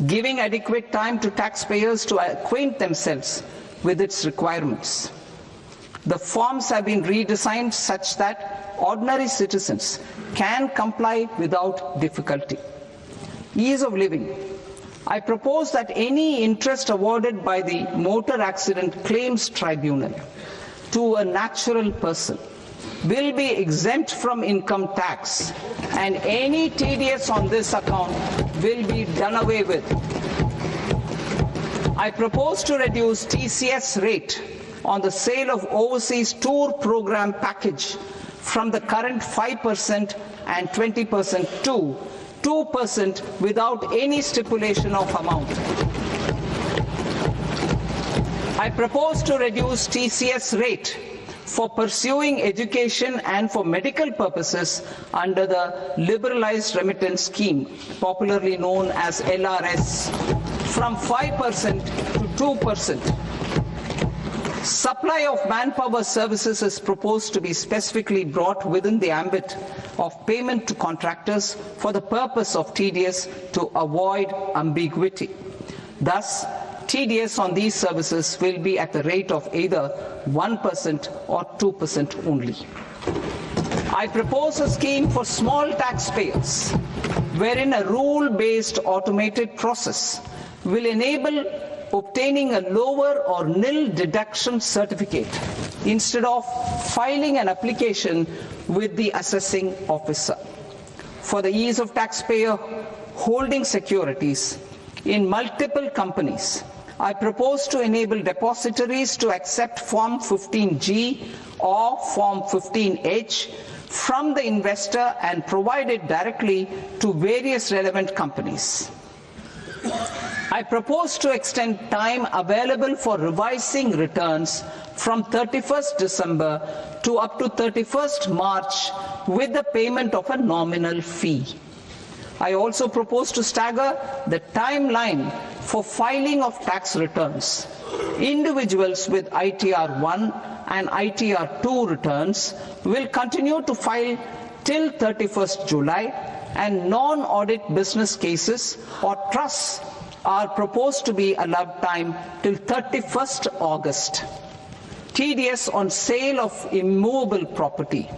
giving adequate time to taxpayers to acquaint themselves with its requirements. The forms have been redesigned such that ordinary citizens can comply without difficulty. Ease of living. I propose that any interest awarded by the Motor Accident Claims Tribunal to a natural person will be exempt from income tax, and any TDS on this account will be done away with. I propose to reduce TCS rate on the sale of overseas tour program package from the current 5% and 20% to 2% without any stipulation of amount. I propose to reduce TCS rate for pursuing education and for medical purposes under the Liberalized Remittance Scheme, popularly known as LRS, from 5% to 2%. Supply of manpower services is proposed to be specifically brought within the ambit of payment to contractors for the purpose of TDS to avoid ambiguity. Thus, TDS on these services will be at the rate of either 1% or 2% only. I propose a scheme for small taxpayers, wherein a rule-based automated process will enable obtaining a lower or nil deduction certificate instead of filing an application with the assessing officer. For the ease of taxpayer holding securities in multiple companies, I propose to enable depositories to accept Form 15G or Form 15H from the investor and provide it directly to various relevant companies. I propose to extend time available for revising returns from 31st December to up to 31st March with the payment of a nominal fee. I also propose to stagger the timeline for filing of tax returns. Individuals with ITR 1 and ITR 2 returns will continue to file till 31st July, and non-audit business cases or trusts are proposed to be allowed time till 31st August. TDS on sale of immovable property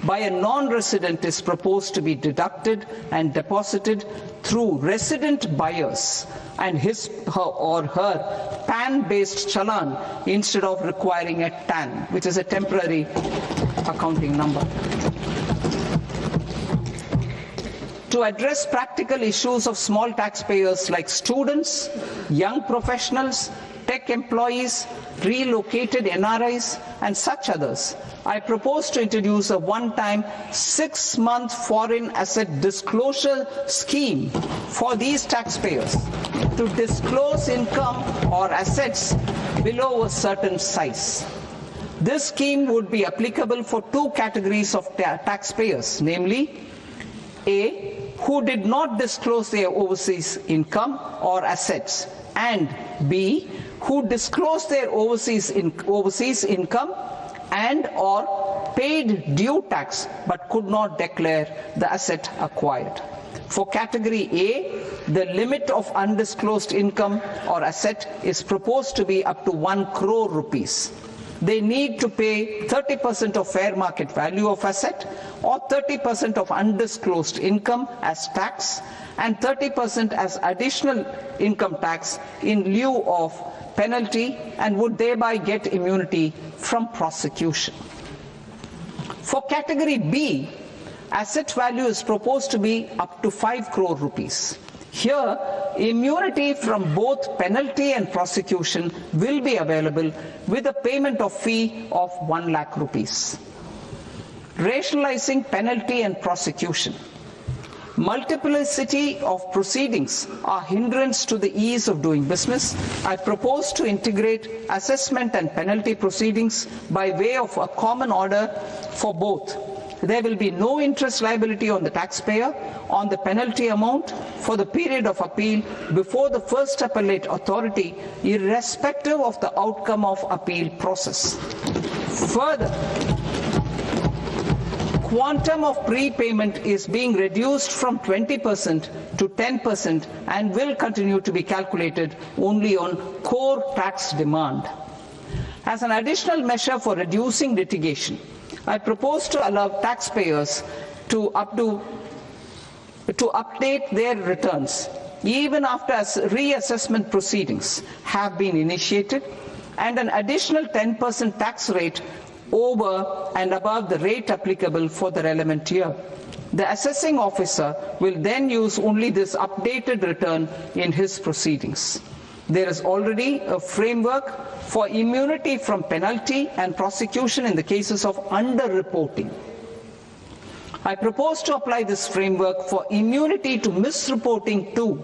by a non-resident is proposed to be deducted and deposited through resident buyers and his or her PAN-based challan instead of requiring a TAN, which is a temporary accounting number. To address practical issues of small taxpayers like students, young professionals, tech employees, relocated NRIs, and such others, I propose to introduce a one-time 6-month foreign asset disclosure scheme for these taxpayers to disclose income or assets below a certain size. This scheme would be applicable for two categories of taxpayers, namely A, who did not disclose their overseas income or assets, and B, who disclosed their overseas income and or paid due tax but could not declare the asset acquired. For category A, the limit of undisclosed income or asset is proposed to be up to 1 crore rupees. They need to pay 30% of fair market value of asset or 30% of undisclosed income as tax and 30% as additional income tax in lieu of penalty, and would thereby get immunity from prosecution. For category B, asset value is proposed to be up to 5 crore rupees. Here, immunity from both penalty and prosecution will be available with a payment of fee of 1 lakh rupees. Rationalizing penalty and prosecution. Multiplicity of proceedings are hindrance to the ease of doing business. I propose to integrate assessment and penalty proceedings by way of a common order for both. There will be no interest liability on the taxpayer on the penalty amount for the period of appeal before the first appellate authority, irrespective of the outcome of appeal process. Further, quantum of prepayment is being reduced from 20% to 10% and will continue to be calculated only on core tax demand. As an additional measure for reducing litigation, I propose to allow taxpayers to update their returns even after reassessment proceedings have been initiated, and an additional 10% tax rate over and above the rate applicable for the relevant year. The assessing officer will then use only this updated return in his proceedings. There is already a framework for immunity from penalty and prosecution in the cases of underreporting. I propose to apply this framework for immunity to misreporting too.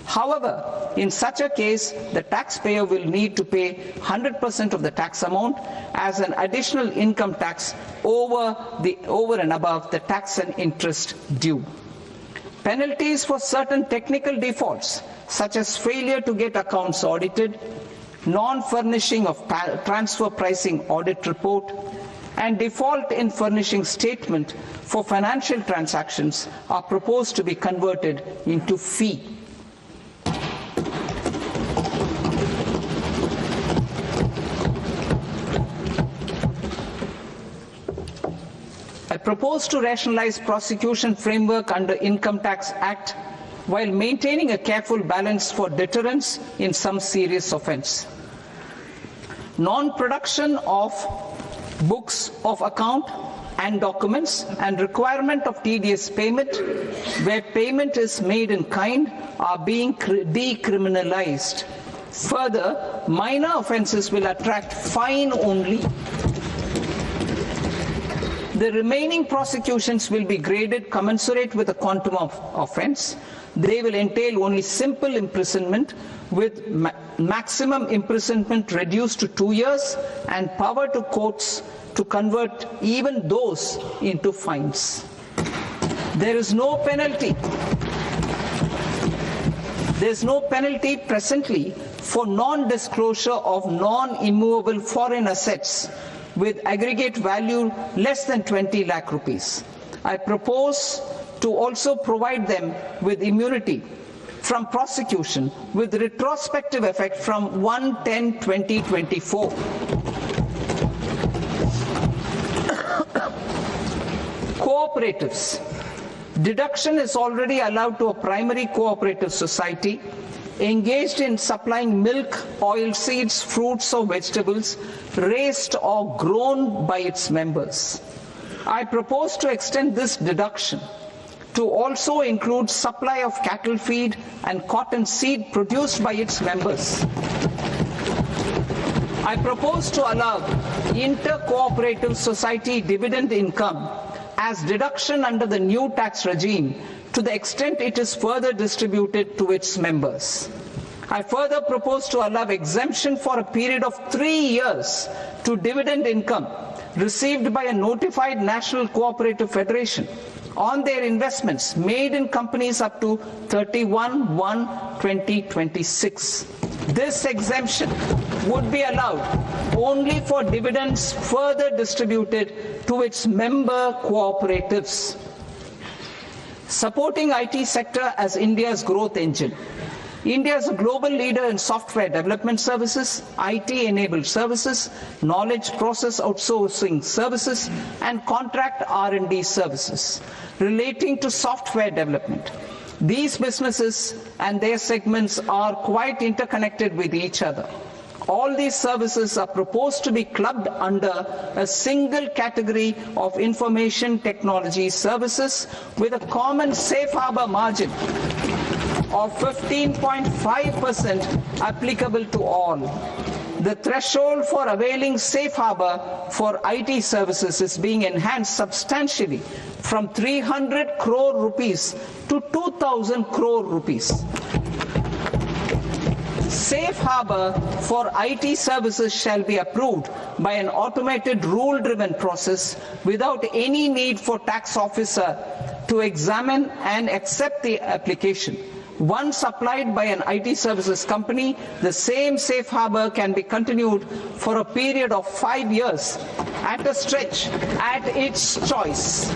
However, in such a case, the taxpayer will need to pay 100% of the tax amount as an additional income tax over and above the tax and interest due. Penalties for certain technical defaults, such as failure to get accounts audited, non-furnishing of transfer pricing audit report, and default in furnishing statement for financial transactions are proposed to be converted into fee. I propose to rationalize prosecution framework under Income Tax Act while maintaining a careful balance for deterrence in some serious offence. Non-production of books of account and documents and requirement of TDS payment where payment is made in kind are being decriminalized. Further, minor offences will attract fine only. The remaining prosecutions will be graded commensurate with the quantum of offence. They will entail only simple imprisonment with maximum imprisonment reduced to 2 years and power to courts to convert even those into fines. There is no penalty. There is no penalty presently for non-disclosure of non-immovable foreign assets with aggregate value less than 20 lakh rupees. I propose to also provide them with immunity from prosecution with retrospective effect from 1/10/2024. Cooperatives. Deduction is already allowed to a primary cooperative society engaged in supplying milk, oilseeds, fruits or vegetables raised or grown by its members. I propose to extend this deduction to also include supply of cattle feed and cotton seed produced by its members. I propose to allow inter-cooperative society dividend income as deduction under the new tax regime to the extent it is further distributed to its members. I further propose to allow exemption for a period of 3 years to dividend income received by a notified national cooperative federation on their investments made in companies up to 31/1/2026. This exemption would be allowed only for dividends further distributed to its member cooperatives. Supporting IT sector as India's growth engine. India is a global leader in software development services, IT-enabled services, knowledge process outsourcing services, and contract R&D services relating to software development. These businesses and their segments are quite interconnected with each other. All these services are proposed to be clubbed under a single category of information technology services with a common safe harbor margin of 15.5% applicable to all. The threshold for availing safe harbor for IT services is being enhanced substantially from 300 crore rupees to 2,000 crore rupees. Safe harbor for IT services shall be approved by an automated rule-driven process without any need for tax officer to examine and accept the application. Once applied by an IT services company, the same safe harbor can be continued for a period of 5 years at a stretch at its choice.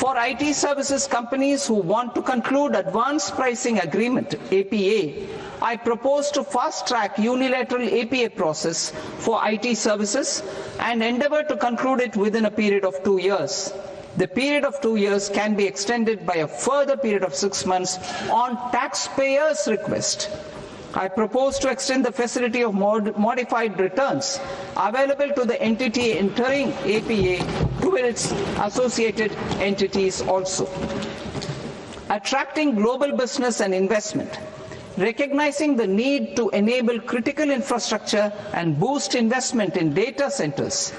For IT services companies who want to conclude advanced pricing agreement, APA, I propose to fast-track unilateral APA process for IT services and endeavour to conclude it within a period of 2 years. The period of 2 years can be extended by a further period of 6 months on taxpayers' request. I propose to extend the facility of modified returns available to the entity entering APA to its associated entities also. Attracting global business and investment. Recognizing the need to enable critical infrastructure and boost investment in data centers,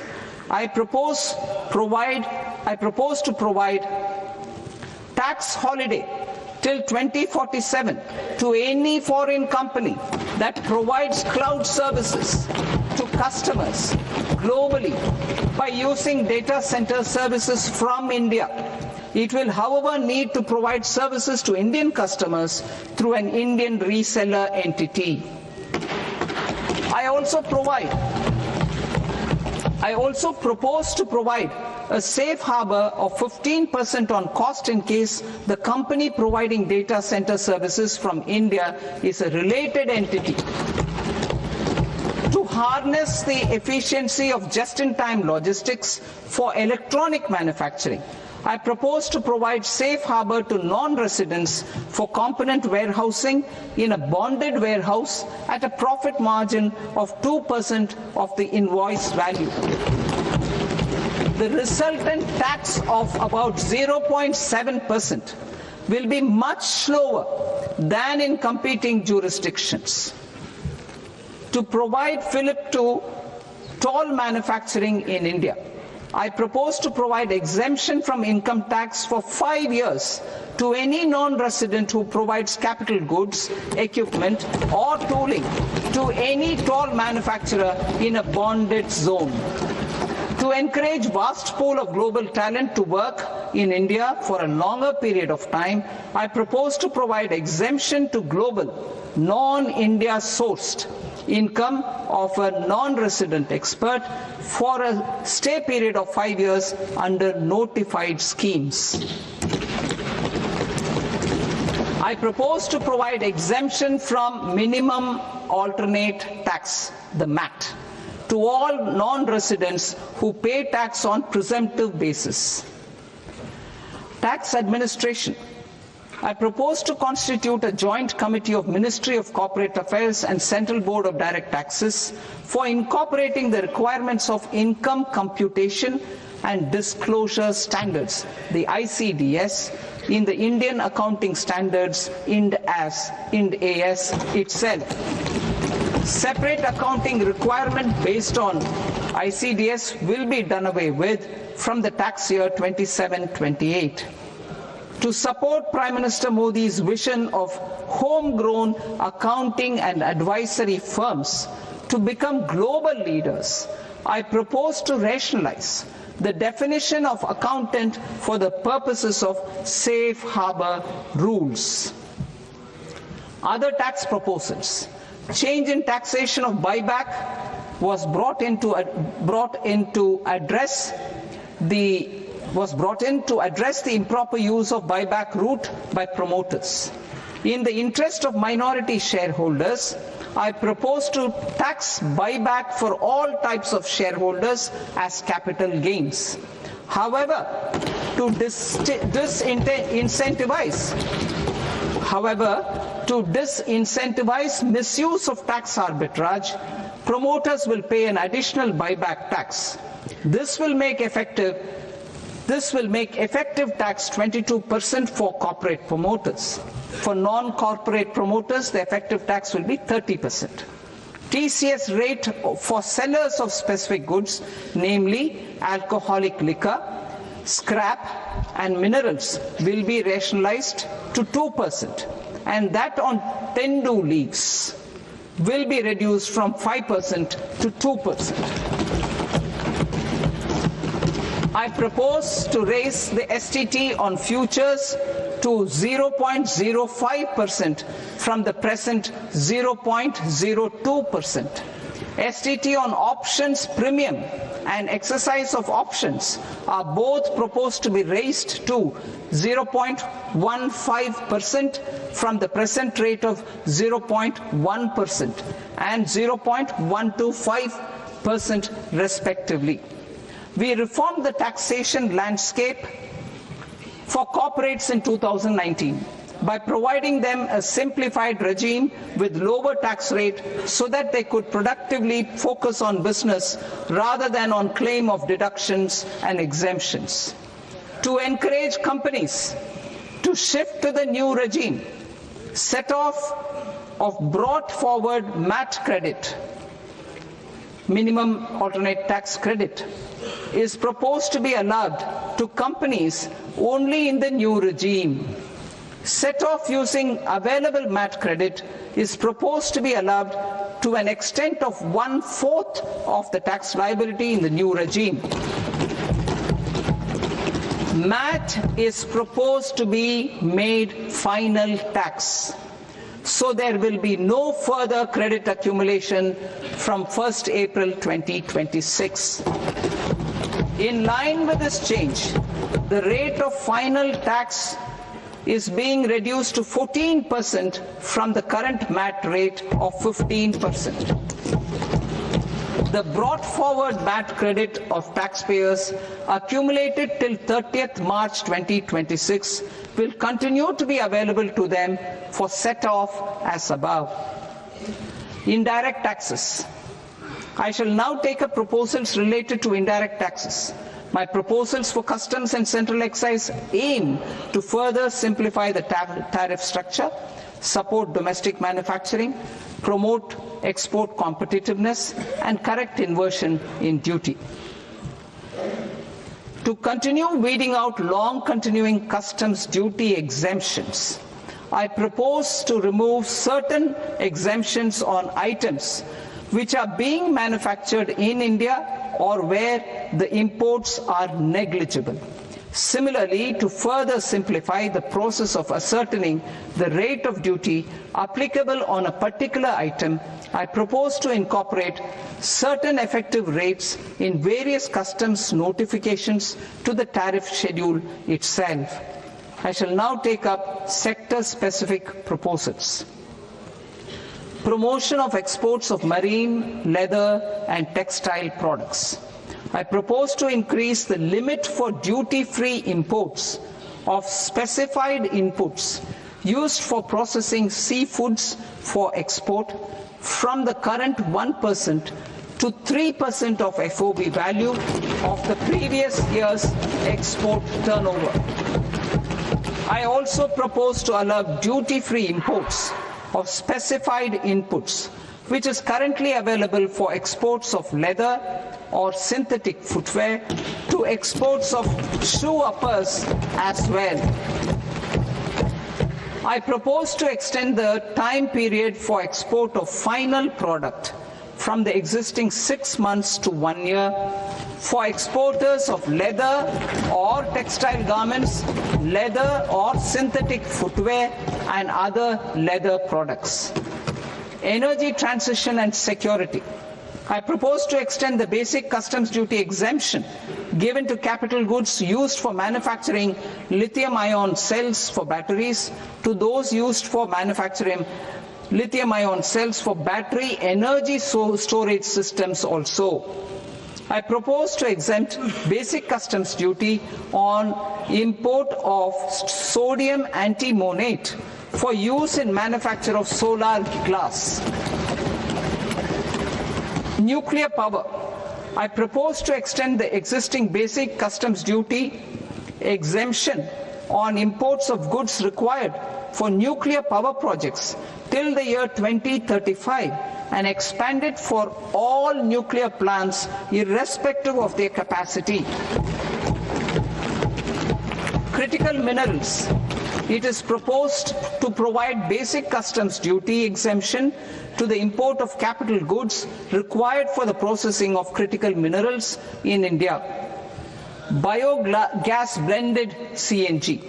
I propose to provide tax holiday till 2047 to any foreign company that provides cloud services to customers globally by using data center services from India. It will, however, need to provide services to Indian customers through an Indian reseller entity. I also propose to provide a safe harbor of 15% on cost in case the company providing data center services from India is a related entity. To harness the efficiency of just-in-time logistics for electronic manufacturing, I propose to provide safe harbor to non-residents for component warehousing in a bonded warehouse at a profit margin of 2% of the invoice value. The resultant tax of about 0.7% will be much lower than in competing jurisdictions. To provide fillip to toll manufacturing in India, I propose to provide exemption from income tax for 5 years to any non-resident who provides capital goods, equipment or tooling to any toll manufacturer in a bonded zone. To encourage vast pool of global talent to work in India for a longer period of time, I propose to provide exemption to global, non-India sourced income of a non-resident expert for a stay period of 5 years under notified schemes. I propose to provide exemption from minimum alternate tax, the MAT, to all non-residents who pay tax on presumptive basis. Tax administration. I propose to constitute a joint committee of Ministry of Corporate Affairs and Central Board of Direct Taxes for incorporating the requirements of income computation and disclosure standards, the ICDS, in the Indian Accounting Standards, IND AS itself. Separate accounting requirement based on ICDS will be done away with from the tax year 27-28. To support Prime Minister Modi's vision of homegrown accounting and advisory firms to become global leaders, I propose to rationalize the definition of accountant for the purposes of safe harbor rules. Other tax proposals. Change in taxation of buyback was brought in to address the improper use of buyback route by promoters. In the interest of minority shareholders, I propose to tax buyback for all types of shareholders as capital gains. However, to disincentivize misuse of tax arbitrage, promoters will pay an additional buyback tax. This will make effective tax 22% for corporate promoters. For non-corporate promoters, the effective tax will be 30%. TCS rate for sellers of specific goods, namely alcoholic liquor, scrap and minerals, will be rationalized to 2%, and that on tendu leaves will be reduced from 5% to 2%. I propose to raise the STT on futures to 0.05% from the present 0.02%. STT on options premium and exercise of options are both proposed to be raised to 0.15% from the present rate of 0.1% and 0.125% respectively. We reformed the taxation landscape for corporates in 2019 by providing them a simplified regime with lower tax rate so that they could productively focus on business rather than on claim of deductions and exemptions. To encourage companies to shift to the new regime, set-off of brought forward MAT credit, minimum alternate tax credit, is proposed to be allowed to companies only in the new regime. Set-off using available MAT credit is proposed to be allowed to an extent of 1/4 of the tax liability in the new regime. MAT is proposed to be made final tax, so there will be no further credit accumulation from 1st April 2026. In line with this change, the rate of final tax is being reduced to 14% from the current MAT rate of 15%. The brought forward MAT credit of taxpayers accumulated till 30th March 2026 will continue to be available to them for set-off as above. Indirect taxes. I shall now take up proposals related to indirect taxes. My proposals for customs and central excise aim to further simplify the tariff structure, support domestic manufacturing, promote export competitiveness, and correct inversion in duty. To continue weeding out long continuing customs duty exemptions, I propose to remove certain exemptions on items which are being manufactured in India or where the imports are negligible. Similarly, to further simplify the process of ascertaining the rate of duty applicable on a particular item, I propose to incorporate certain effective rates in various customs notifications to the tariff schedule itself. I shall now take up sector-specific proposals. Promotion of exports of marine, leather, and textile products. I propose to increase the limit for duty-free imports of specified inputs used for processing seafoods for export from the current 1% to 3% of FOB value of the previous year's export turnover. I also propose to allow duty-free imports of specified inputs, which is currently available for exports of leather or synthetic footwear, to exports of shoe uppers as well. I propose to extend the time period for export of final product from the existing 6 months to 1 year for exporters of leather or textile garments, leather or synthetic footwear, and other leather products. Energy transition and security. I propose to extend the basic customs duty exemption given to capital goods used for manufacturing lithium-ion cells for batteries to those used for manufacturing lithium-ion cells for battery energy storage systems also. I propose to exempt basic customs duty on import of sodium antimonate for use in manufacture of solar glass. Nuclear power. I propose to extend the existing basic customs duty exemption on imports of goods required for nuclear power projects till the year 2035 and expand it for all nuclear plants irrespective of their capacity. Critical minerals. It is proposed to provide basic customs duty exemption to the import of capital goods required for the processing of critical minerals in India. biogas blended CNG.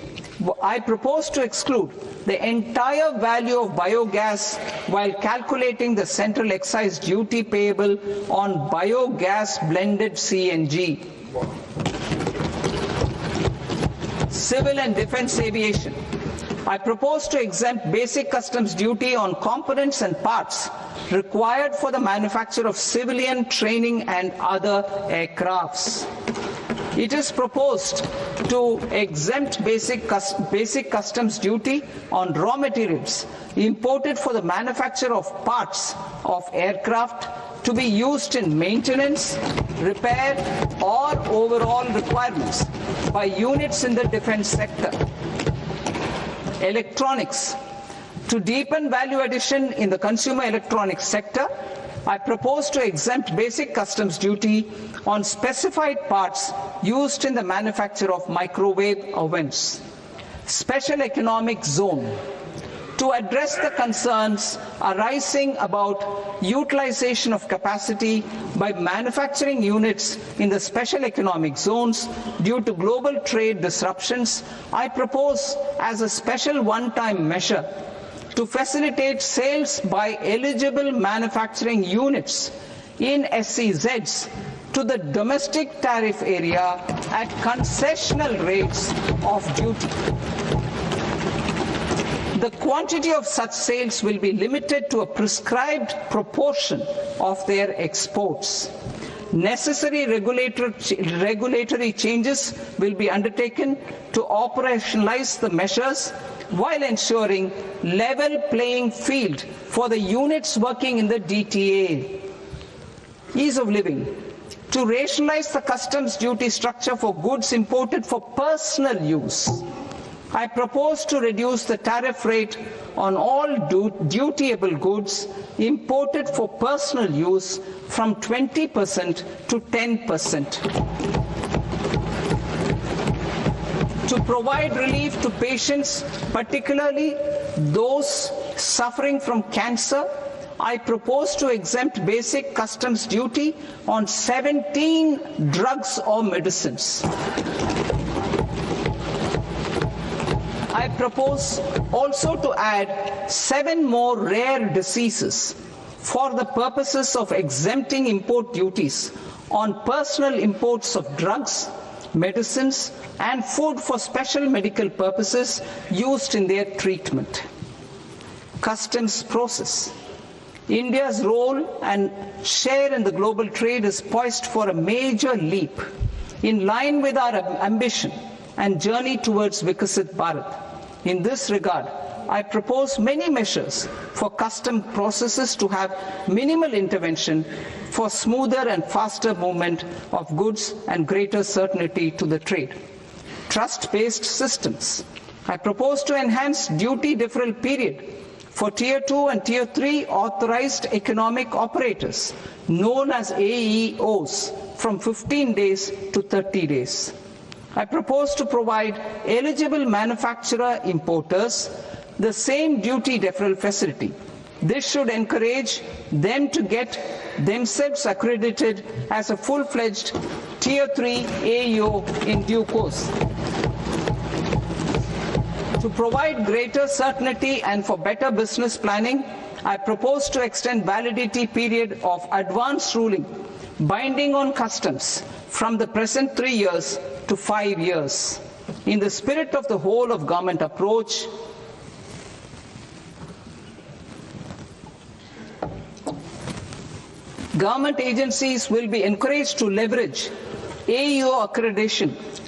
I propose to exclude the entire value of biogas while calculating the central excise duty payable on biogas blended CNG. Civil and defense aviation. I propose to exempt basic customs duty on components and parts required for the manufacture of civilian training and other aircrafts. It is proposed to exempt basic customs duty on raw materials imported for the manufacture of parts of aircraft to be used in maintenance, repair, or overall requirements by units in the defense sector. Electronics. To deepen value addition in the consumer electronics sector, I propose to exempt basic customs duty on specified parts used in the manufacture of microwave ovens. Special economic zone. To address the concerns arising about utilization of capacity by manufacturing units in the special economic zones due to global trade disruptions, I propose as a special one-time measure to facilitate sales by eligible manufacturing units in SEZs to the domestic tariff area at concessional rates of duty. The quantity of such sales will be limited to a prescribed proportion of their exports. Necessary regulatory changes will be undertaken to operationalize the measures while ensuring level playing field for the units working in the DTA. Ease of living. To rationalize the customs duty structure for goods imported for personal use, I propose to reduce the tariff rate on all dutiable goods imported for personal use from 20% to 10%. To provide relief to patients, particularly those suffering from cancer, I propose to exempt basic customs duty on 17 drugs or medicines. I propose also to add 7 more rare diseases for the purposes of exempting import duties on personal imports of drugs, medicines, and food for special medical purposes used in their treatment. Customs process. India's role and share in the global trade is poised for a major leap in line with our ambition and journey towards Vikasit Bharat. In this regard, I propose many measures for custom processes to have minimal intervention for smoother and faster movement of goods and greater certainty to the trade. Trust-based systems. I propose to enhance duty deferral period for Tier 2 and Tier 3 authorized economic operators, known as AEOs, from 15 days to 30 days. I propose to provide eligible manufacturer importers the same duty deferral facility. This should encourage them to get themselves accredited as a full-fledged Tier 3 AEO in due course. To provide greater certainty and for better business planning, I propose to extend validity period of advance ruling binding on customs from the present 3 years to 5 years. In the spirit of the whole of government approach, government agencies will be encouraged to leverage AEO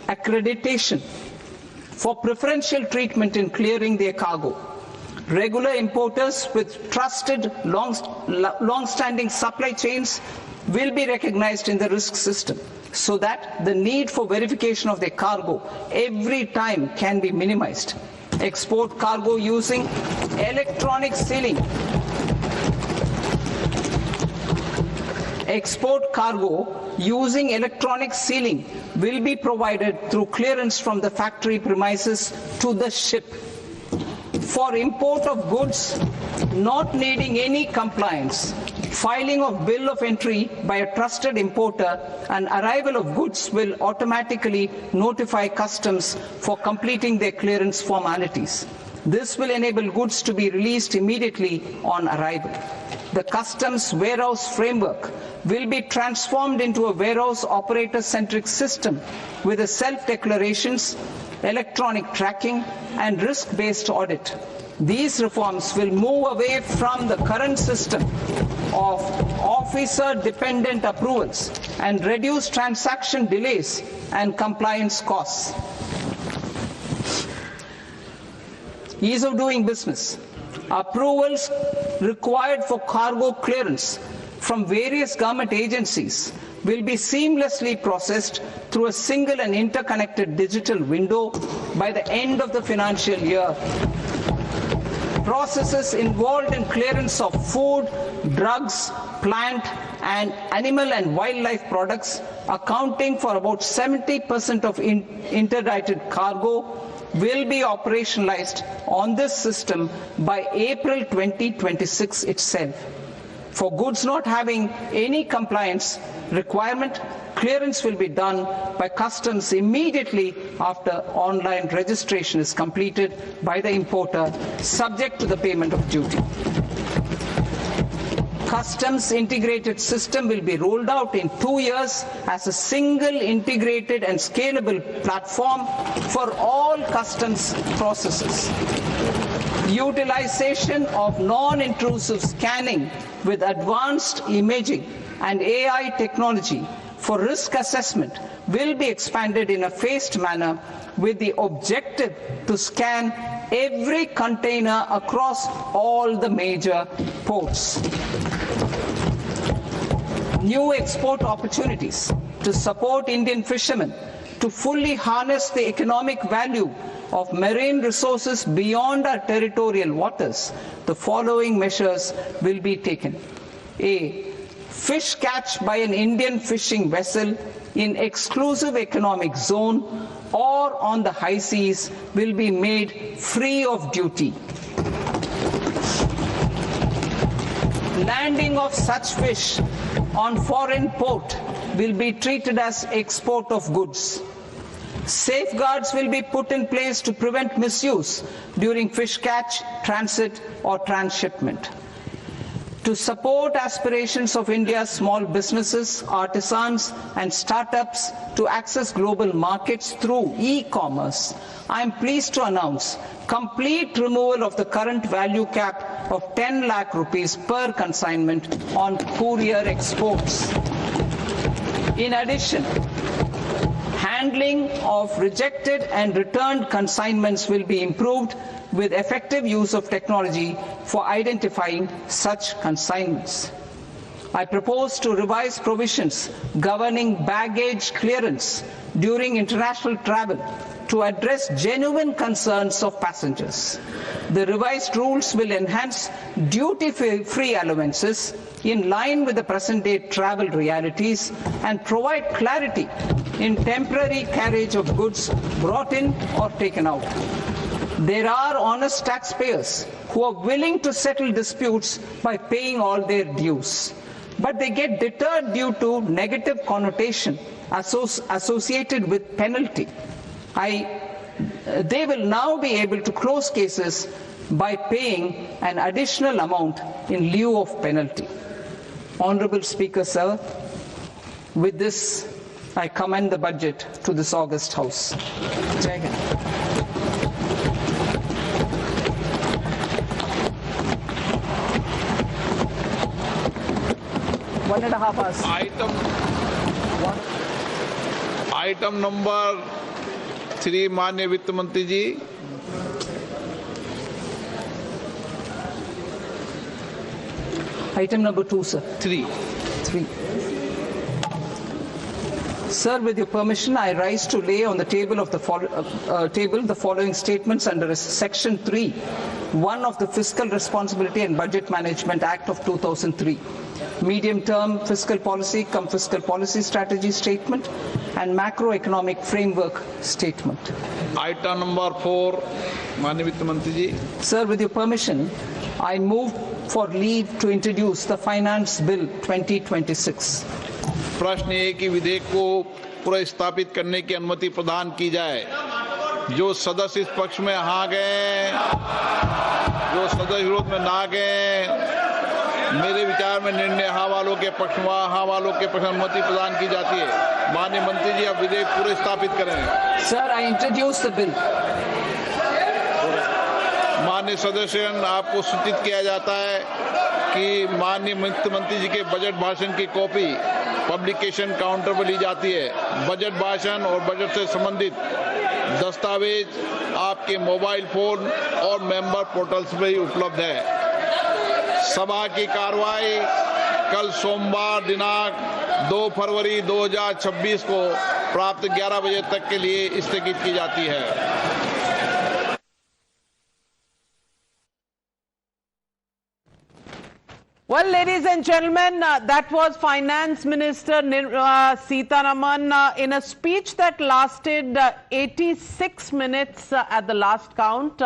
accreditation for preferential treatment in clearing their cargo. Regular importers with trusted long-standing supply chains will be recognized in the risk system so that the need for verification of their cargo every time can be minimized. Export cargo using electronic sealing. Export cargo using electronic sealing will be provided through clearance from the factory premises to the ship. For import of goods not needing any compliance, Filing of bill of entry by a trusted importer and arrival of goods will automatically notify customs for completing their clearance formalities. This will enable goods to be released immediately on arrival. The customs warehouse framework will be transformed into a warehouse operator-centric system with a self-declarations, electronic tracking, and risk-based audit. These reforms will move away from the current system of officer-dependent approvals and reduce transaction delays and compliance costs. Ease of doing business. Approvals required for cargo clearance from various government agencies will be seamlessly processed through a single and interconnected digital window by the end of the financial year. Processes involved in clearance of food, drugs, plant and animal and wildlife products, accounting for about 70% of interdicted cargo, will be operationalized on this system by April 2026 itself. For goods not having any compliance requirement, clearance will be done by customs immediately after online registration is completed by the importer, subject to the payment of duty. Customs integrated system will be rolled out in 2 years as a single integrated and scalable platform for all customs processes. Utilization of non-intrusive scanning with advanced imaging and AI technology for risk assessment will be expanded in a phased manner with the objective to scan every container across all the major ports. New export opportunities to support Indian fishermen to fully harness the economic value of marine resources beyond our territorial waters. The following measures will be taken. A. Fish catch by an Indian fishing vessel in exclusive economic zone or on the high seas will be made free of duty. Landing of such fish on foreign port will be treated as export of goods. Safeguards will be put in place to prevent misuse during fish catch, transit or transshipment. To support aspirations of India's small businesses, artisans and startups to access global markets through e-commerce, I am pleased to announce complete removal of the current value cap of 10 lakh rupees per consignment on courier exports. In addition, handling of rejected and returned consignments will be improved with effective use of technology for identifying such consignments. I propose to revise provisions governing baggage clearance during international travel to address genuine concerns of passengers. The revised rules will enhance duty-free allowances in line with the present-day travel realities and provide clarity in temporary carriage of goods brought in or taken out. There are honest taxpayers who are willing to settle disputes by paying all their dues, but they get deterred due to negative connotation associated with penalty. They will now be able to close cases by paying an additional amount in lieu of penalty. Honorable Speaker, sir, with this, I commend the budget to this august House. Jai Hind. One and a half hours. Item number 3 माननीय वित्त मंत्री जी। Item number 2, sir. 3. Sir, with your permission, I rise to lay on the table of the following statements under Section 3(1) of the Fiscal Responsibility and Budget Management Act of 2003. Medium-term fiscal policy cum fiscal policy strategy statement and macroeconomic framework statement. Item number 4, माननीय वित्त मंत्री जी। Sir, with your permission, I move for leave to introduce the Finance Bill 2026. प्रश्न ये कि विधेयक को पुनर्स्थापित करने की अनुमति प्रदान की जाए। जो सदस्य इस पक्ष में हाँ गए, जो सदस्य विरोध में ना गए, मेरे विचार में निर्णय हाँ वालों के पक्ष में, हाँ वालों के पक्ष में अनुमति प्रदान की जाती है। माननीय मंत्री जी, आप विधेयक पूरे स्थापित करें। Sir, I introduce the bill. माननीय सदस्यगण, आपको सूचित किया जाता है कि माननीय मुख्यमंत्री जी के बजट भाषण की कॉपी पब्लिकेशन काउंटर पर ली जाती है। बजट भाषण और बजट से संबंधित दस्तावेज आपके मोबाइल फोन और मेंबर पोर्टल्स पर ही उपलब्ध है। सभा की कार्रवाई कल सोमवार दिनांक 2 फरवरी 2026 को प्राप्त 11 बजे तक के लिए स्थगित की जाती है। Well, ladies and gentlemen, that was Finance Minister Nirmala Sitharaman in a speech that lasted 86 minutes at the last count.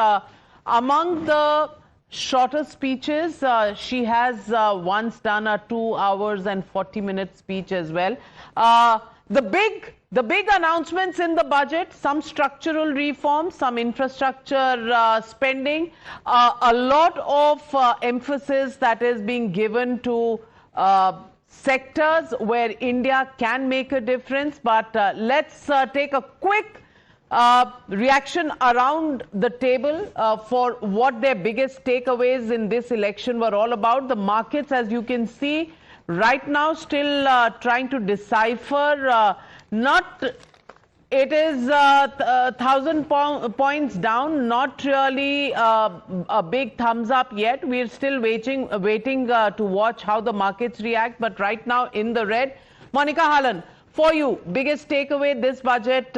Among the shorter speeches, she has once done a 2 hours and 40-minute speech as well. The big announcements in the budget, some structural reforms, some infrastructure spending, a lot of emphasis that is being given to sectors where India can make a difference. But let's take a quick reaction around the table for what their biggest takeaways in this election were all about. The markets, as you can see, right now still trying to decipher. It is 1,000 points down, not really a big thumbs up yet. We're still waiting to watch how the markets react. But right now in the red. Monica Hallan, for you, biggest takeaway this budget,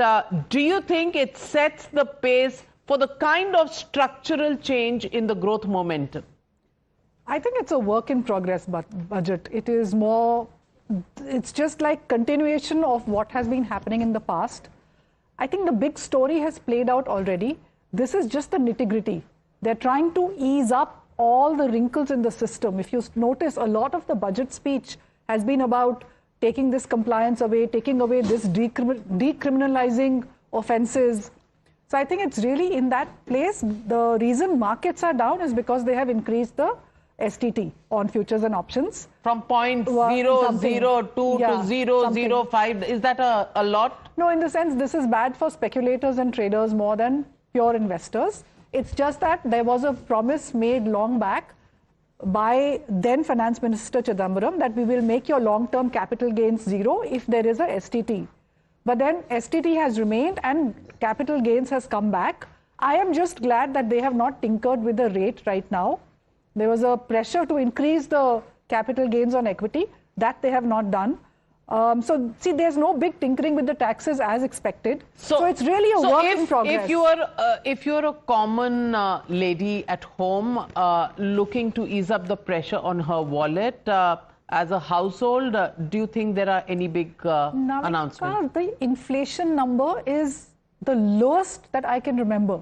do you think it sets the pace for the kind of structural change in the growth momentum? I think it's a work in progress budget. It is more, it's just like continuation of what has been happening in the past. I think the big story has played out already. This is just the nitty-gritty. They're trying to ease up all the wrinkles in the system. If you notice, a lot of the budget speech has been about taking this compliance away, taking away this decriminalizing offenses. So I think it's really in that place. The reason markets are down is because they have increased the STT on futures and options. From 0.002 to 0.005, is that a lot? No, in the sense this is bad for speculators and traders more than pure investors. It's just that there was a promise made long back by then Finance Minister Chidambaram that we will make your long-term capital gains zero if there is a STT. But then STT has remained and capital gains has come back. I am just glad that they have not tinkered with the rate right now. There was a pressure to increase the capital gains on equity. That they have not done. So, see, there's no big tinkering with the taxes as expected. So it's really a work in progress. If you're a common lady at home looking to ease up the pressure on her wallet, as a household, do you think there are any big announcements? The inflation number is the lowest that I can remember.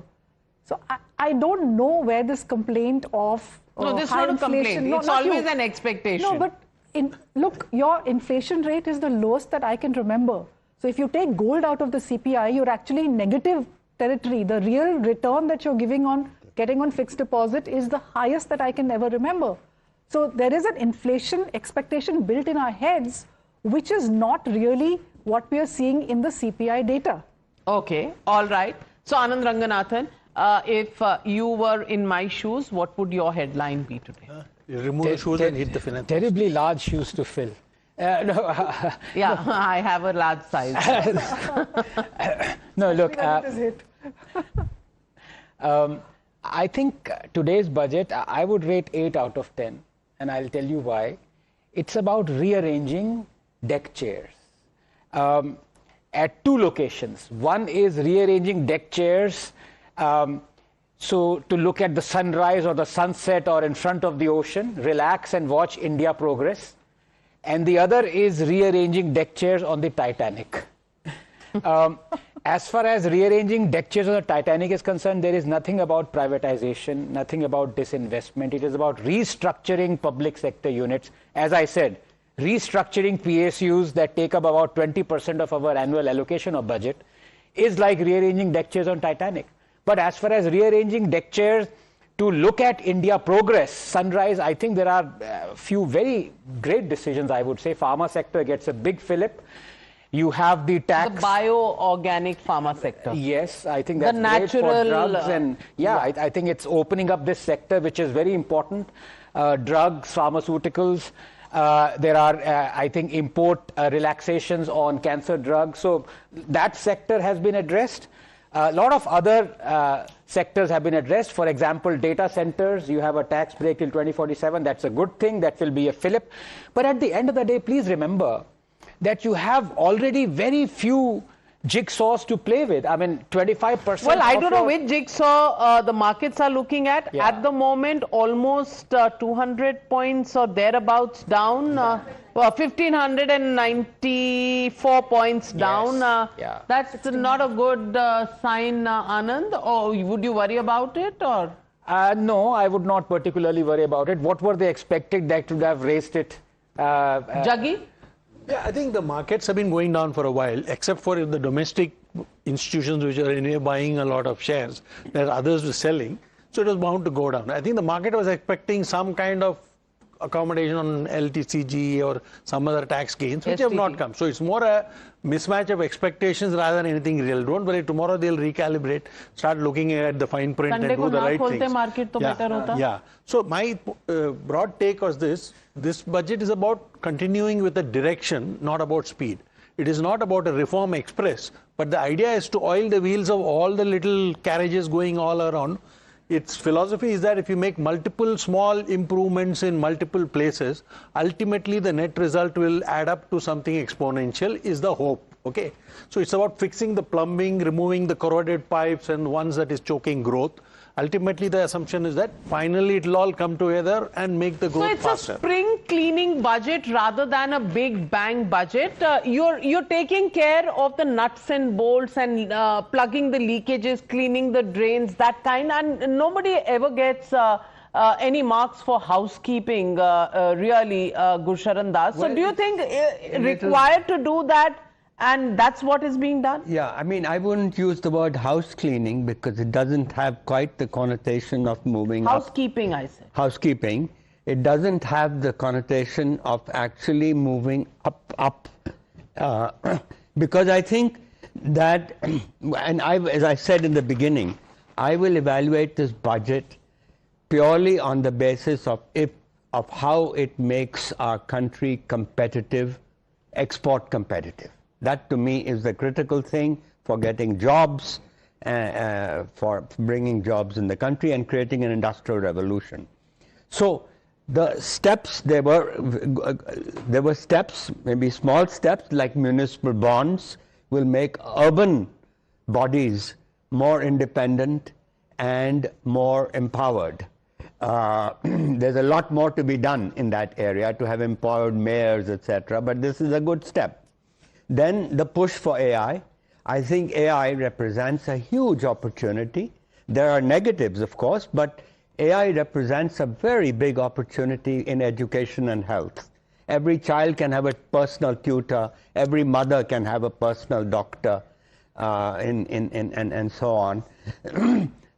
So I don't know where this complaint of no, this is not a complaint. It's always an expectation. No, but look, your inflation rate is the lowest that I can remember. So if you take gold out of the CPI, you're actually in negative territory. The real return that you're getting on fixed deposit is the highest that I can ever remember. So there is an inflation expectation built in our heads, which is not really what we are seeing in the CPI data. Okay, all right. So Anand Ranganathan, if you were in my shoes, what would your headline be today? You remove the shoes and hit the finance. Terribly large shoes to fill. Yeah, I have a large size. No, look. I think today's budget, I would rate 8 out of 10. And I'll tell you why. It's about rearranging deck chairs at 2 locations. One is rearranging deck chairs so to look at the sunrise or the sunset or in front of the ocean, relax and watch India progress. And the other is rearranging deck chairs on the Titanic. as far as rearranging deck chairs on the Titanic is concerned, there is nothing about privatization, nothing about disinvestment. It is about restructuring public sector units. As I said, restructuring PSUs that take up about 20% of our annual allocation or budget is like rearranging deck chairs on Titanic. But as far as rearranging deck chairs to look at India progress, sunrise, I think there are a few very great decisions, I would say. Pharma sector gets a big fillip. You have the tax. The bio-organic pharma sector. Yes, I think that's the natural, great for drugs. And I think it's opening up this sector, which is very important. Drugs, pharmaceuticals. There are, I think, import relaxations on cancer drugs. So that sector has been addressed. A lot of other sectors have been addressed. For example, data centers, you have a tax break till 2047. That's a good thing. That will be a fillip. But at the end of the day, please remember that you have already very few jigsaws to play with. I mean, 25%. Well, I don't know which jigsaw the markets are looking at. Yeah. At the moment, almost 200 points or thereabouts down. 1,594 points down. Yes. That's not a good sign, Anand. Or would you worry about it? Or no, I would not particularly worry about it. What were they expecting that would have raised it? Jaggi? Yeah, I think the markets have been going down for a while, except for the domestic institutions which are anyway buying a lot of shares. There are others were selling, so it was bound to go down. I think the market was expecting some kind of accommodation on LTCG or some other tax gains, which have not come. So it's more a mismatch of expectations rather than anything real. Don't worry, tomorrow they'll recalibrate, start looking at the fine print and do the right things. Market to better hota. Yeah. So my broad take was this budget is about continuing with a direction, not about speed. It is not about a reform express, but the idea is to oil the wheels of all the little carriages going all around. Its philosophy is that if you make multiple small improvements in multiple places, ultimately the net result will add up to something exponential, is the hope. Okay, so it's about fixing the plumbing, removing the corroded pipes and ones that is choking growth. Ultimately, the assumption is that finally it will all come together and make the growth faster. So it's a spring cleaning budget rather than a big bang budget. You're taking care of the nuts and bolts and plugging the leakages, cleaning the drains, that kind. And nobody ever gets any marks for housekeeping, really, Gursharan Das. So do you think required to do that? And that's what is being done? Yeah, I mean, I wouldn't use the word house cleaning because it doesn't have quite the connotation of moving housekeeping, I said. Housekeeping. It doesn't have the connotation of actually moving up. Because I think that, and as I said in the beginning, I will evaluate this budget purely on the basis of how it makes our country competitive, export competitive. That to me is the critical thing for getting jobs, for bringing jobs in the country and creating an industrial revolution. So the steps, there were steps, maybe small steps like municipal bonds will make urban bodies more independent and more empowered. There's a lot more to be done in that area to have empowered mayors, etc. But this is a good step. Then the push for AI. I think AI represents a huge opportunity. There are negatives, of course, but AI represents a very big opportunity in education and health. Every child can have a personal tutor. Every mother can have a personal doctor, and so on.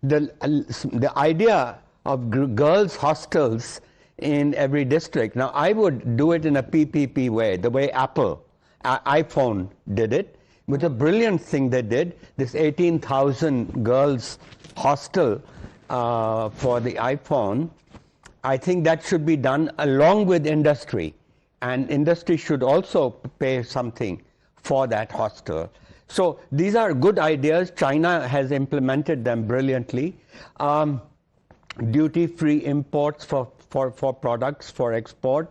The idea of girls' hostels in every district. Now, I would do it in a PPP way, the way Apple, iPhone did it. It was a brilliant thing they did. This 18,000 girls' hostel for the iPhone. I think that should be done along with industry. And industry should also pay something for that hostel. So these are good ideas. China has implemented them brilliantly. Duty-free imports for products for export.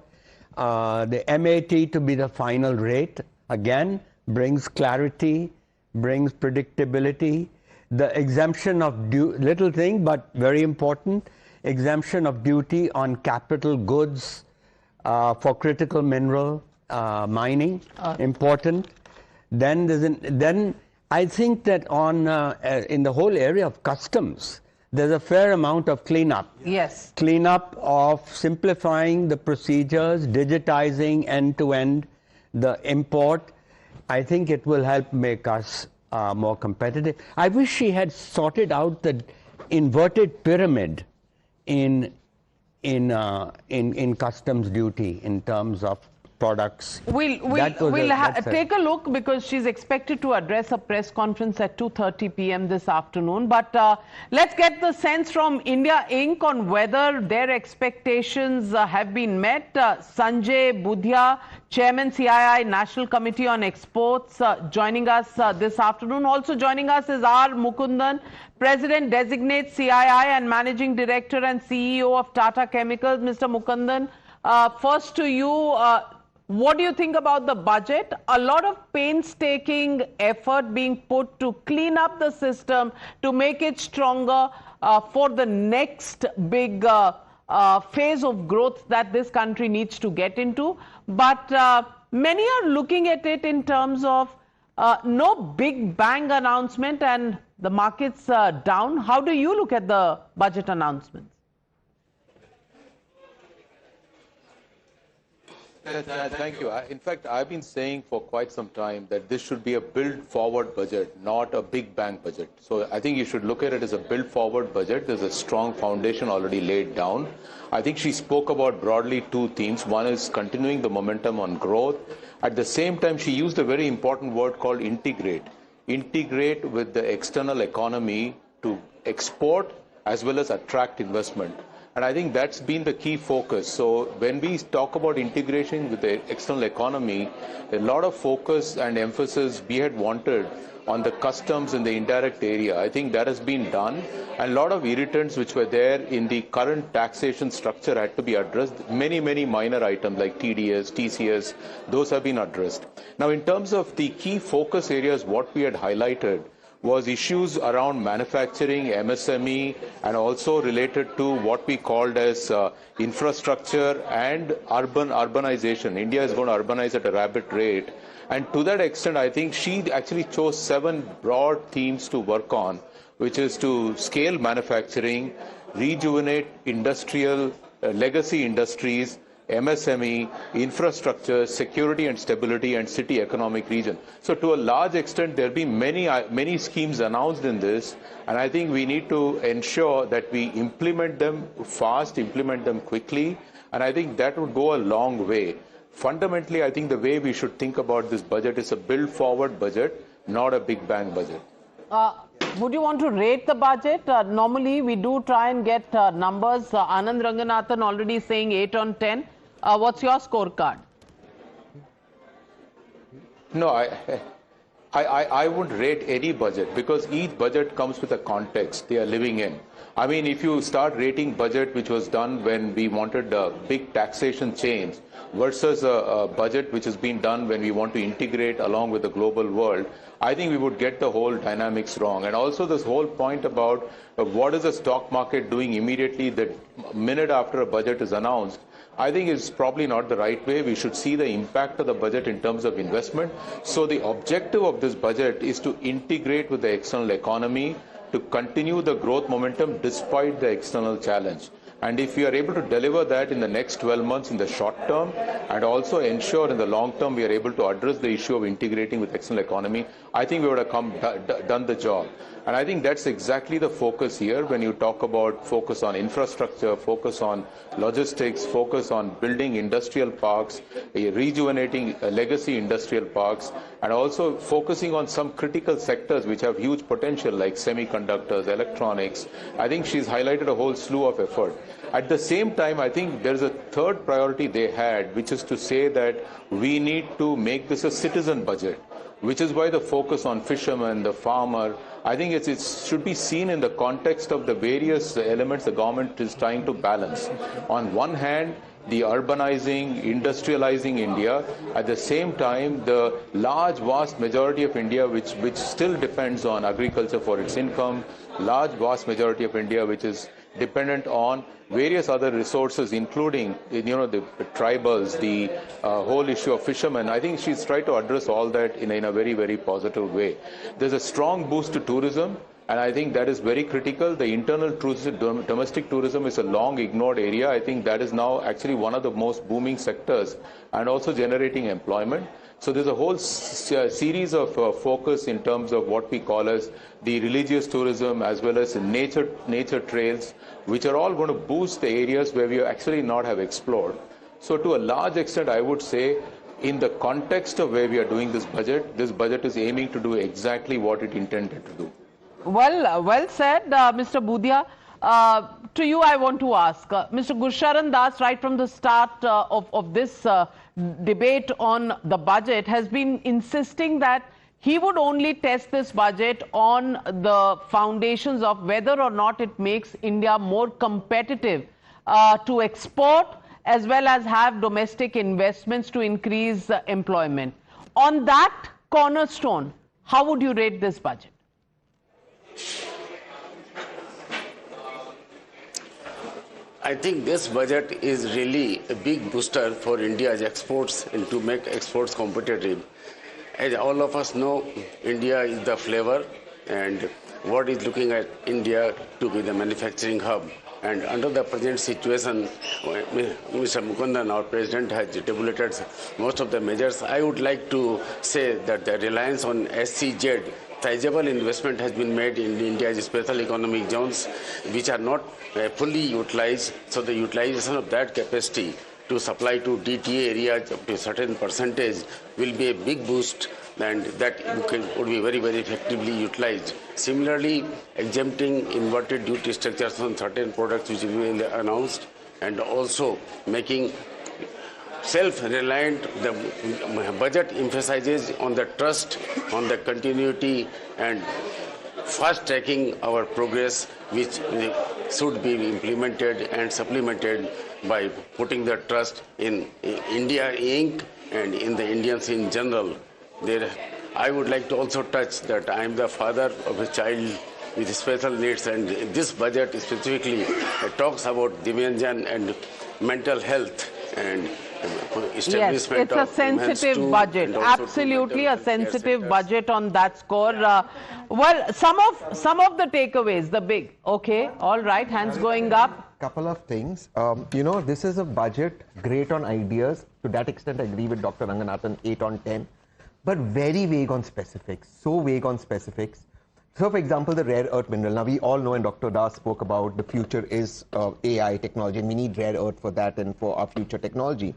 The MAT to be the final rate, again, brings clarity, brings predictability. The exemption of little thing, but very important, exemption of duty on capital goods for critical mineral mining, important. Then I think that on in the whole area of customs, there's a fair amount of cleanup. Yes. Cleanup of simplifying the procedures, digitizing end-to-end the import. I think it will help make us more competitive. I wish she had sorted out the inverted pyramid in customs duty in terms of products. We'll take a look, because she's expected to address a press conference at 2:30 p.m. this afternoon. But let's get the sense from India Inc. on whether their expectations have been met. Sanjay Budhia, Chairman CII National Committee on Exports, joining us this afternoon. Also joining us is R. Mukundan, President Designate CII and Managing Director and CEO of Tata Chemicals. Mr. Mukundan, first to you. What do you think about the budget? A lot of painstaking effort being put to clean up the system, to make it stronger for the next big phase of growth that this country needs to get into. But many are looking at it in terms of no big bang announcement and the market's down. How do you look at the budget announcements? Thank you. In fact, I've been saying for quite some time that this should be a build-forward budget, not a big bang budget. So I think you should look at it as a build-forward budget. There's a strong foundation already laid down. I think she spoke about broadly two themes. One is continuing the momentum on growth. At the same time, she used a very important word called integrate. Integrate with the external economy to export as well as attract investment. And I think that's been the key focus. So when we talk about integration with the external economy, a lot of focus and emphasis we had wanted on the customs in the indirect area. I think that has been done. And a lot of irritants which were there in the current taxation structure had to be addressed. Many minor items like TDS, TCS, those have been addressed. Now, in terms of the key focus areas, what we had highlighted was issues around manufacturing, MSME, and also related to what we called as infrastructure and urbanization. India is going to urbanize at a rapid rate. And to that extent, I think she actually chose 7 broad themes to work on, which is to scale manufacturing, rejuvenate industrial, legacy industries, MSME, infrastructure, security and stability, and city economic region. So to a large extent, there have been many schemes announced in this, and I think we need to ensure that we implement them fast, implement them quickly, and I think that would go a long way. Fundamentally, I think the way we should think about this budget is a build-forward budget, not a big bang budget. Would you want to rate the budget? Normally, we do try and get numbers. Anand Ranganathan already saying 8 on 10. What's your scorecard? No, I wouldn't rate any budget, because each budget comes with a context they are living in. I mean, if you start rating budget which was done when we wanted a big taxation change versus a budget which has been done when we want to integrate along with the global world, I think we would get the whole dynamics wrong. And also this whole point about what is the stock market doing immediately the minute after a budget is announced, I think is probably not the right way. We should see the impact of the budget in terms of investment. So the objective of this budget is to integrate with the external economy, to continue the growth momentum despite the external challenge. And if we are able to deliver that in the next 12 months in the short term, and also ensure in the long term we are able to address the issue of integrating with external economy, I think we would have done the job. And I think that's exactly the focus here when you talk about focus on infrastructure, focus on logistics, focus on building industrial parks, rejuvenating legacy industrial parks, and also focusing on some critical sectors which have huge potential like semiconductors, electronics. I think she's highlighted a whole slew of effort. At the same time, I think there's a third priority they had, which is to say that we need to make this a citizen budget, which is why the focus on fishermen, the farmer, I think it should be seen in the context of the various elements the government is trying to balance. On one hand, the urbanizing, industrializing India. At the same time, the large, vast majority of India which still depends on agriculture for its income, large, vast majority of India which is dependent on various other resources, including, the tribals, the whole issue of fishermen. I think she's tried to address all that in a very, very positive way. There's a strong boost to tourism, and I think that is very critical. The internal tourism, domestic tourism is a long ignored area. I think that is now actually one of the most booming sectors and also generating employment. So there's a whole series of focus in terms of what we call as the religious tourism as well as nature trails, which are all going to boost the areas where we actually not have explored. So to a large extent, I would say, in the context of where we are doing this budget is aiming to do exactly what it intended to do. Well said, Mr. Budhia. To you, I want to ask, Mr. Gurcharan Das, right from the start of this debate on the budget, has been insisting that he would only test this budget on the foundations of whether or not it makes India more competitive to export as well as have domestic investments to increase employment. On that cornerstone, how would you rate this budget? I think this budget is really a big booster for India's exports and to make exports competitive. As all of us know, India is the flavor, and what is looking at India to be the manufacturing hub. And under the present situation, Mr. Mukundan, our president, has tabulated most of the measures. I would like to say that the reliance on SCZ, sizable investment has been made in India's special economic zones, which are not fully utilized. So the utilization of that capacity to supply to DTA areas up to a certain percentage will be a big boost, and that would be very, very effectively utilized. Similarly, exempting inverted duty structures on certain products which will be announced, and also making self-reliant. The budget emphasizes on the trust, on the continuity, and fast-tracking our progress, which should be implemented and supplemented by putting the trust in India Inc. and in the Indians in general. I would like to also touch that I am the father of a child with special needs, and this budget specifically talks about Dimension and mental health and yes, it's a sensitive budget, absolutely a sensitive budget on that score. Well, some of the takeaways, the big, okay, all right, hands going up. Couple of things. This is a budget great on ideas. To that extent, I agree with Dr. Ranganathan, 8 on 10, but very vague on specifics, so vague on specifics. So, for example, the rare earth mineral. Now, we all know, and Dr. Das spoke about, the future is AI technology, and we need rare earth for that and for our future technology.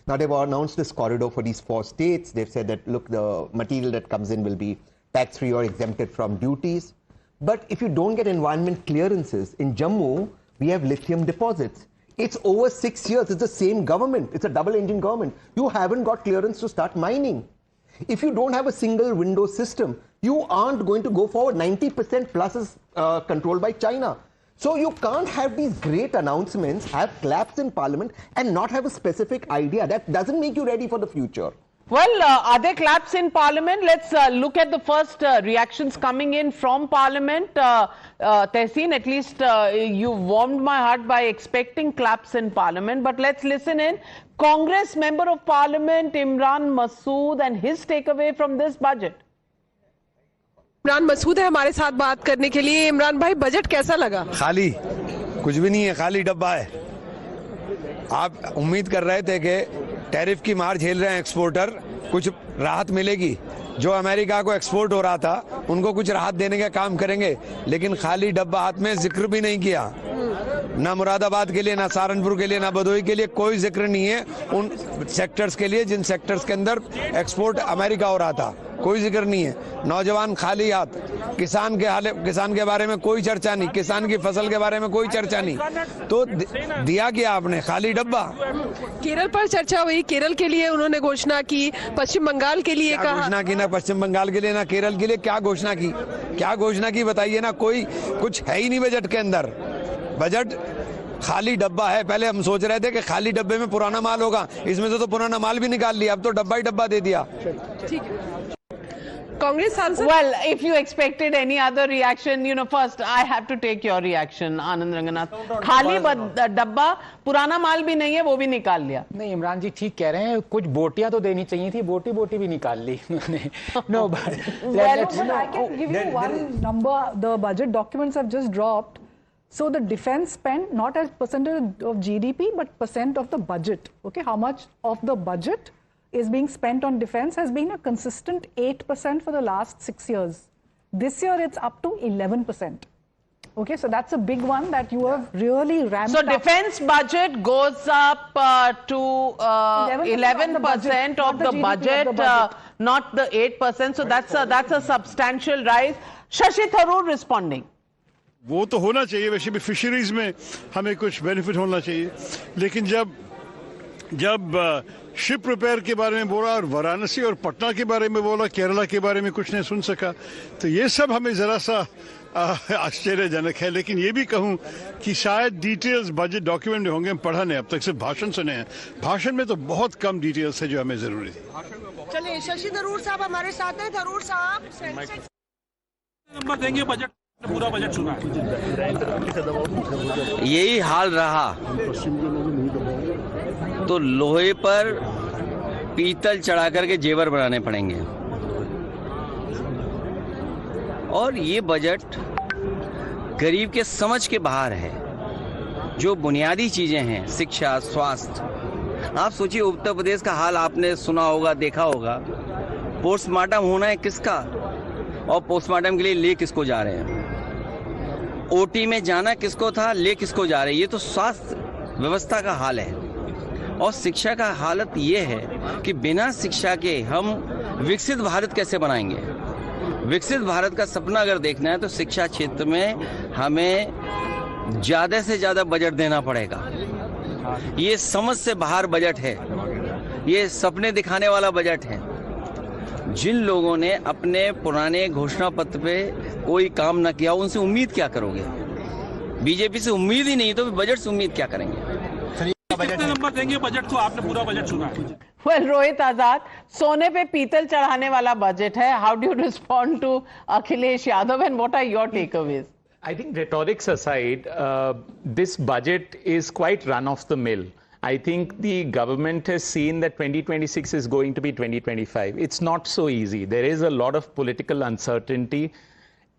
Now, they've announced this corridor for these 4 states. They've said that, look, the material that comes in will be tax-free or exempted from duties. But if you don't get environment clearances, in Jammu, we have lithium deposits. It's over 6 years. It's the same government. It's a double-engine government. You haven't got clearance to start mining. If you don't have a single window system, you aren't going to go forward. 90% plus is controlled by China. So you can't have these great announcements, have claps in parliament, and not have a specific idea. That doesn't make you ready for the future. Well, are there claps in parliament? Let's look at the first reactions coming in from parliament. Tehseen, at least you warmed my heart by expecting claps in parliament. But let's listen in. Congress Member of Parliament Imran Masood and his takeaway from this budget. Imran Masood है हमारे साथ बात करने के लिए। इमरान भाई, budget कैसा लगा? खाली, कुछ भी नहीं है, खाली डब्बा है। आप उम्मीद कर रहे थे कि टैरिफ की मार झेल रहे हैं एक्सपोर्टर, कुछ राहत मिलेगी। जो अमेरिका को एक्सपोर्ट हो रहा था उनको कुछ राहत देने का काम करेंगे, लेकिन खाली डब्बा हाथ में जिक्र भी नहीं किया। ना मुरादाबाद के लिए, ना सहारनपुर के लिए, ना भदोही के लिए कोई जिक्र नहीं है उन सेक्टर्स के लिए जिन सेक्टर्स के अंदर एक्सपोर्ट अमेरिका हो रहा था। कोई जिक्र नहीं है। नौजवान खाली हाथ, किसान के बारे में कोई चर्चा नहीं, किसान की फसल के बारे में कोई चर्चा नहीं। तो दिया क्या आपने? खाली डब्बा। केरल पर चर्चा हुई, केरल के लिए उन्होंने घोषणा की, पश्चिम बंगाल के लिए कहा। घोषणा की ना पश्चिम बंगाल के लिए ना केरल के लिए, क्या घोषणा की? क्या घोषणा की बताइए ना। कोई कुछ है ही नहीं बजट के अंदर। बजट खाली डब्बा है। पहले हम सोच रहे थे कि खाली डब्बे में पुराना माल होगा, इसमें से तो पुराना माल भी निकाल लिया, अब तो डब्बा ही डब्बा दे दिया। ठीक है। कांग्रेस सांसद Well, if you expected any other reaction, you know, first I have to take your reaction, Anand Ranganath. खाली डब्बा, पुराना माल भी नहीं है, वो भी निकाल लिया. नहीं, इमरान जी ठीक कह रहे हैं, कुछ बोटियां तो देनी चाहिए थी, बोटी भी निकाल ली उन्होंने. No, but I can give you one number. The budget documents have just dropped. So the defense spend, not as percentage of GDP, but percent of the budget. Okay, how much of the budget is being spent on defense has been a consistent 8% for the last 6 years. This year it's up to 11%. Okay, so that's a big one that you have really ramped up. So defense budget goes up to 11% of the budget, not the 8%. So that's a substantial rise. Shashi Tharoor responding. वो तो होना चाहिए, वैसे भी fisheries में हमें कुछ benefit होना चाहिए, लेकिन जब शिप रिपेयर के बारे में बोला और वाराणसी और पटना के बारे में बोला, केरला के बारे में कुछ नहीं सुन सका, तो ये सब हमें ज़रा सा आश्चर्यजनक है. लेकिन ये भी कहूँ कि शायद डिटेल्स बजट डॉक्यूमेंट में होंगे, हम पढ़ा नहीं, अब तक सिर्फ भाषण सुने हैं. भाषण में तो बहुत कम डिटेल्स है जो हमें ज़रूरी थी. चलिए, शशि थरूर साहब हमारे साथ हैं. थरूर साहब नंबर देंगे, बजट पूरा बजट सुना है. यही हाल रहा तो लोहे पर पीतल चढ़ा करके जेवर बनाने पड़ेंगे. और ये बजट गरीब के समझ के बाहर है. जो बुनियादी चीजें हैं, शिक्षा, स्वास्थ्य, आप सोचिए उत्तर प्रदेश का हाल आपने सुना होगा, देखा होगा. पोस्टमार्टम होना है किसका, और पोस्टमार्टम के लिए ले किसको जा रहे हैं. ओटी में जाना किसको था, ले किसको जा रहे हैं. ये तो स्वास्थ्य व्यवस्था का हाल है. और शिक्षा का हालत ये है कि बिना शिक्षा के हम विकसित भारत कैसे बनाएंगे. विकसित भारत का सपना अगर देखना है तो शिक्षा क्षेत्र में हमें ज़्यादा से ज़्यादा बजट देना पड़ेगा. ये समझ से बाहर बजट है, ये सपने दिखाने वाला बजट है. जिन लोगों ने अपने पुराने घोषणा पत्र पे कोई काम न किया, उनसे उम्मीद क्या करोगे. बीजेपी से उम्मीद ही नहीं तो बजट से उम्मीद क्या करेंगे. कितने नंबर देंगे बजट को, आपने पूरा बजट सुना है. Well, रोहित आजाद, सोने पे पीतल चढ़ाने वाला बजट है. How do you respond to Akhilesh Yadav and what are your takeaways? I think rhetorics aside, this budget is quite run of the mill. I think the government has seen that 2026 is going to be 2025. It's not so easy. There is a lot of political uncertainty.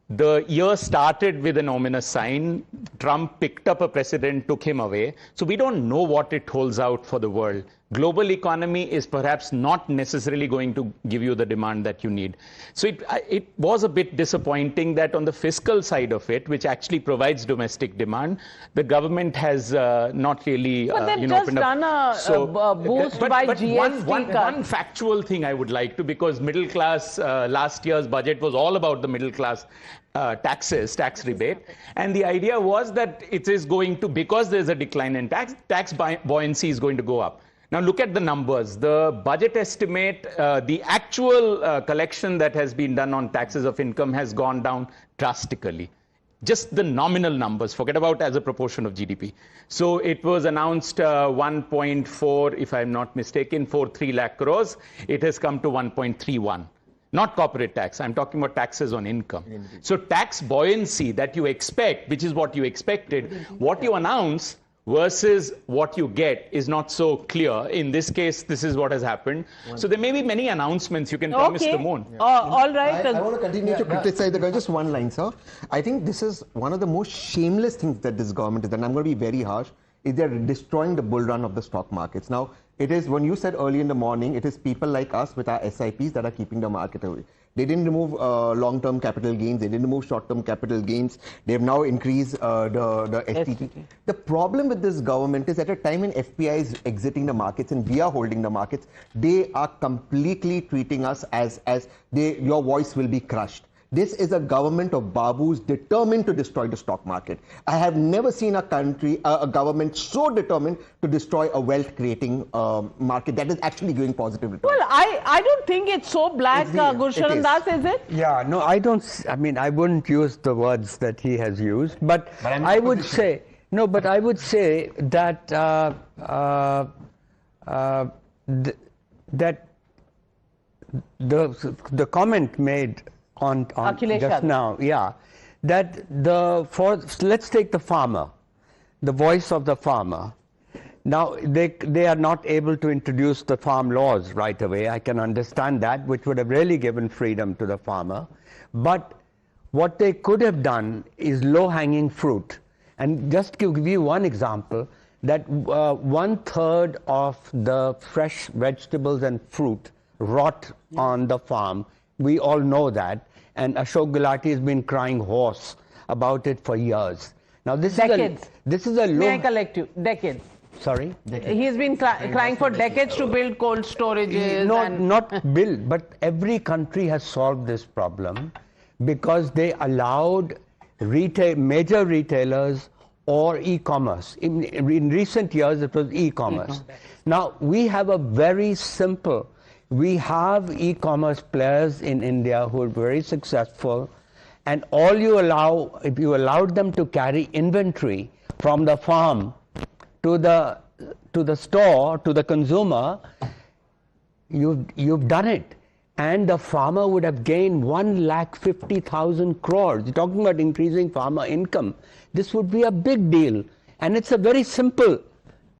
The year started with an ominous sign. Trump picked up a president, took him away. So we don't know what it holds out for the world. Global economy is perhaps not necessarily going to give you the demand that you need. So it was a bit disappointing that on the fiscal side of it, which actually provides domestic demand, the government has not really but they've just opened done up. a boost by GST one factual thing I would like to, because middle class, last year's budget was all about the middle class tax rebate. And the idea was that it is going to, because there's a decline in tax buoyancy is going to go up. Now look at the numbers. The budget estimate, the actual collection that has been done on taxes of income has gone down drastically. Just the nominal numbers, forget about as a proportion of GDP. So it was announced 1.4, if I'm not mistaken, 43 lakh crores. It has come to 1.31. Not corporate tax, I'm talking about taxes on income. So tax buoyancy that you expect, which is what you expected, what you announce versus what you get is not so clear. In this case, this is what has happened. So there may be many announcements you can promise the moon. All right. I want to continue to criticize the government. Just one line, sir. I think this is one of the most shameless things that this government has done. I'm going to be very harsh. Is they're destroying the bull run of the stock markets. Now, it is, when you said early in the morning, it is people like us with our SIPs that are keeping the market away. They didn't remove long-term capital gains. They didn't remove short-term capital gains. They have now increased the STT. The problem with this government is at a time when FPI is exiting the markets and we are holding the markets, they are completely treating us as your voice will be crushed. This is a government of Babus determined to destroy the stock market. I have never seen a country, a government so determined to destroy a wealth-creating market that is actually giving positive returns. Well, I don't think it's so black, Gursharan Das, is it? Yeah, no, I don't. I mean, I wouldn't use the words that he has used, but I would say no. But I would say that that the comment made on just now, yeah, that let's take the farmer, the voice of the farmer. Now, they are not able to introduce the farm laws right away. I can understand that, which would have really given freedom to the farmer. But what they could have done is low-hanging fruit. And just to give you one example, that 1/3 of the fresh vegetables and fruit rot on the farm. We all know that. And Ashok Gulati has been crying hoarse about it for years. Now, this is a low... May I correct you? Decades. Sorry? He's been crying for decades to build cold storages. Not build, but every country has solved this problem because they allowed major retailers or e-commerce. In recent years, it was e-commerce. Now, we have a very simple... We have e-commerce players in India who are very successful, and all you allow, if you allowed them to carry inventory from the farm to the store, to the consumer, you've done it. And the farmer would have gained 1,50,000 crores. You're talking about increasing farmer income. This would be a big deal. And it's a very simple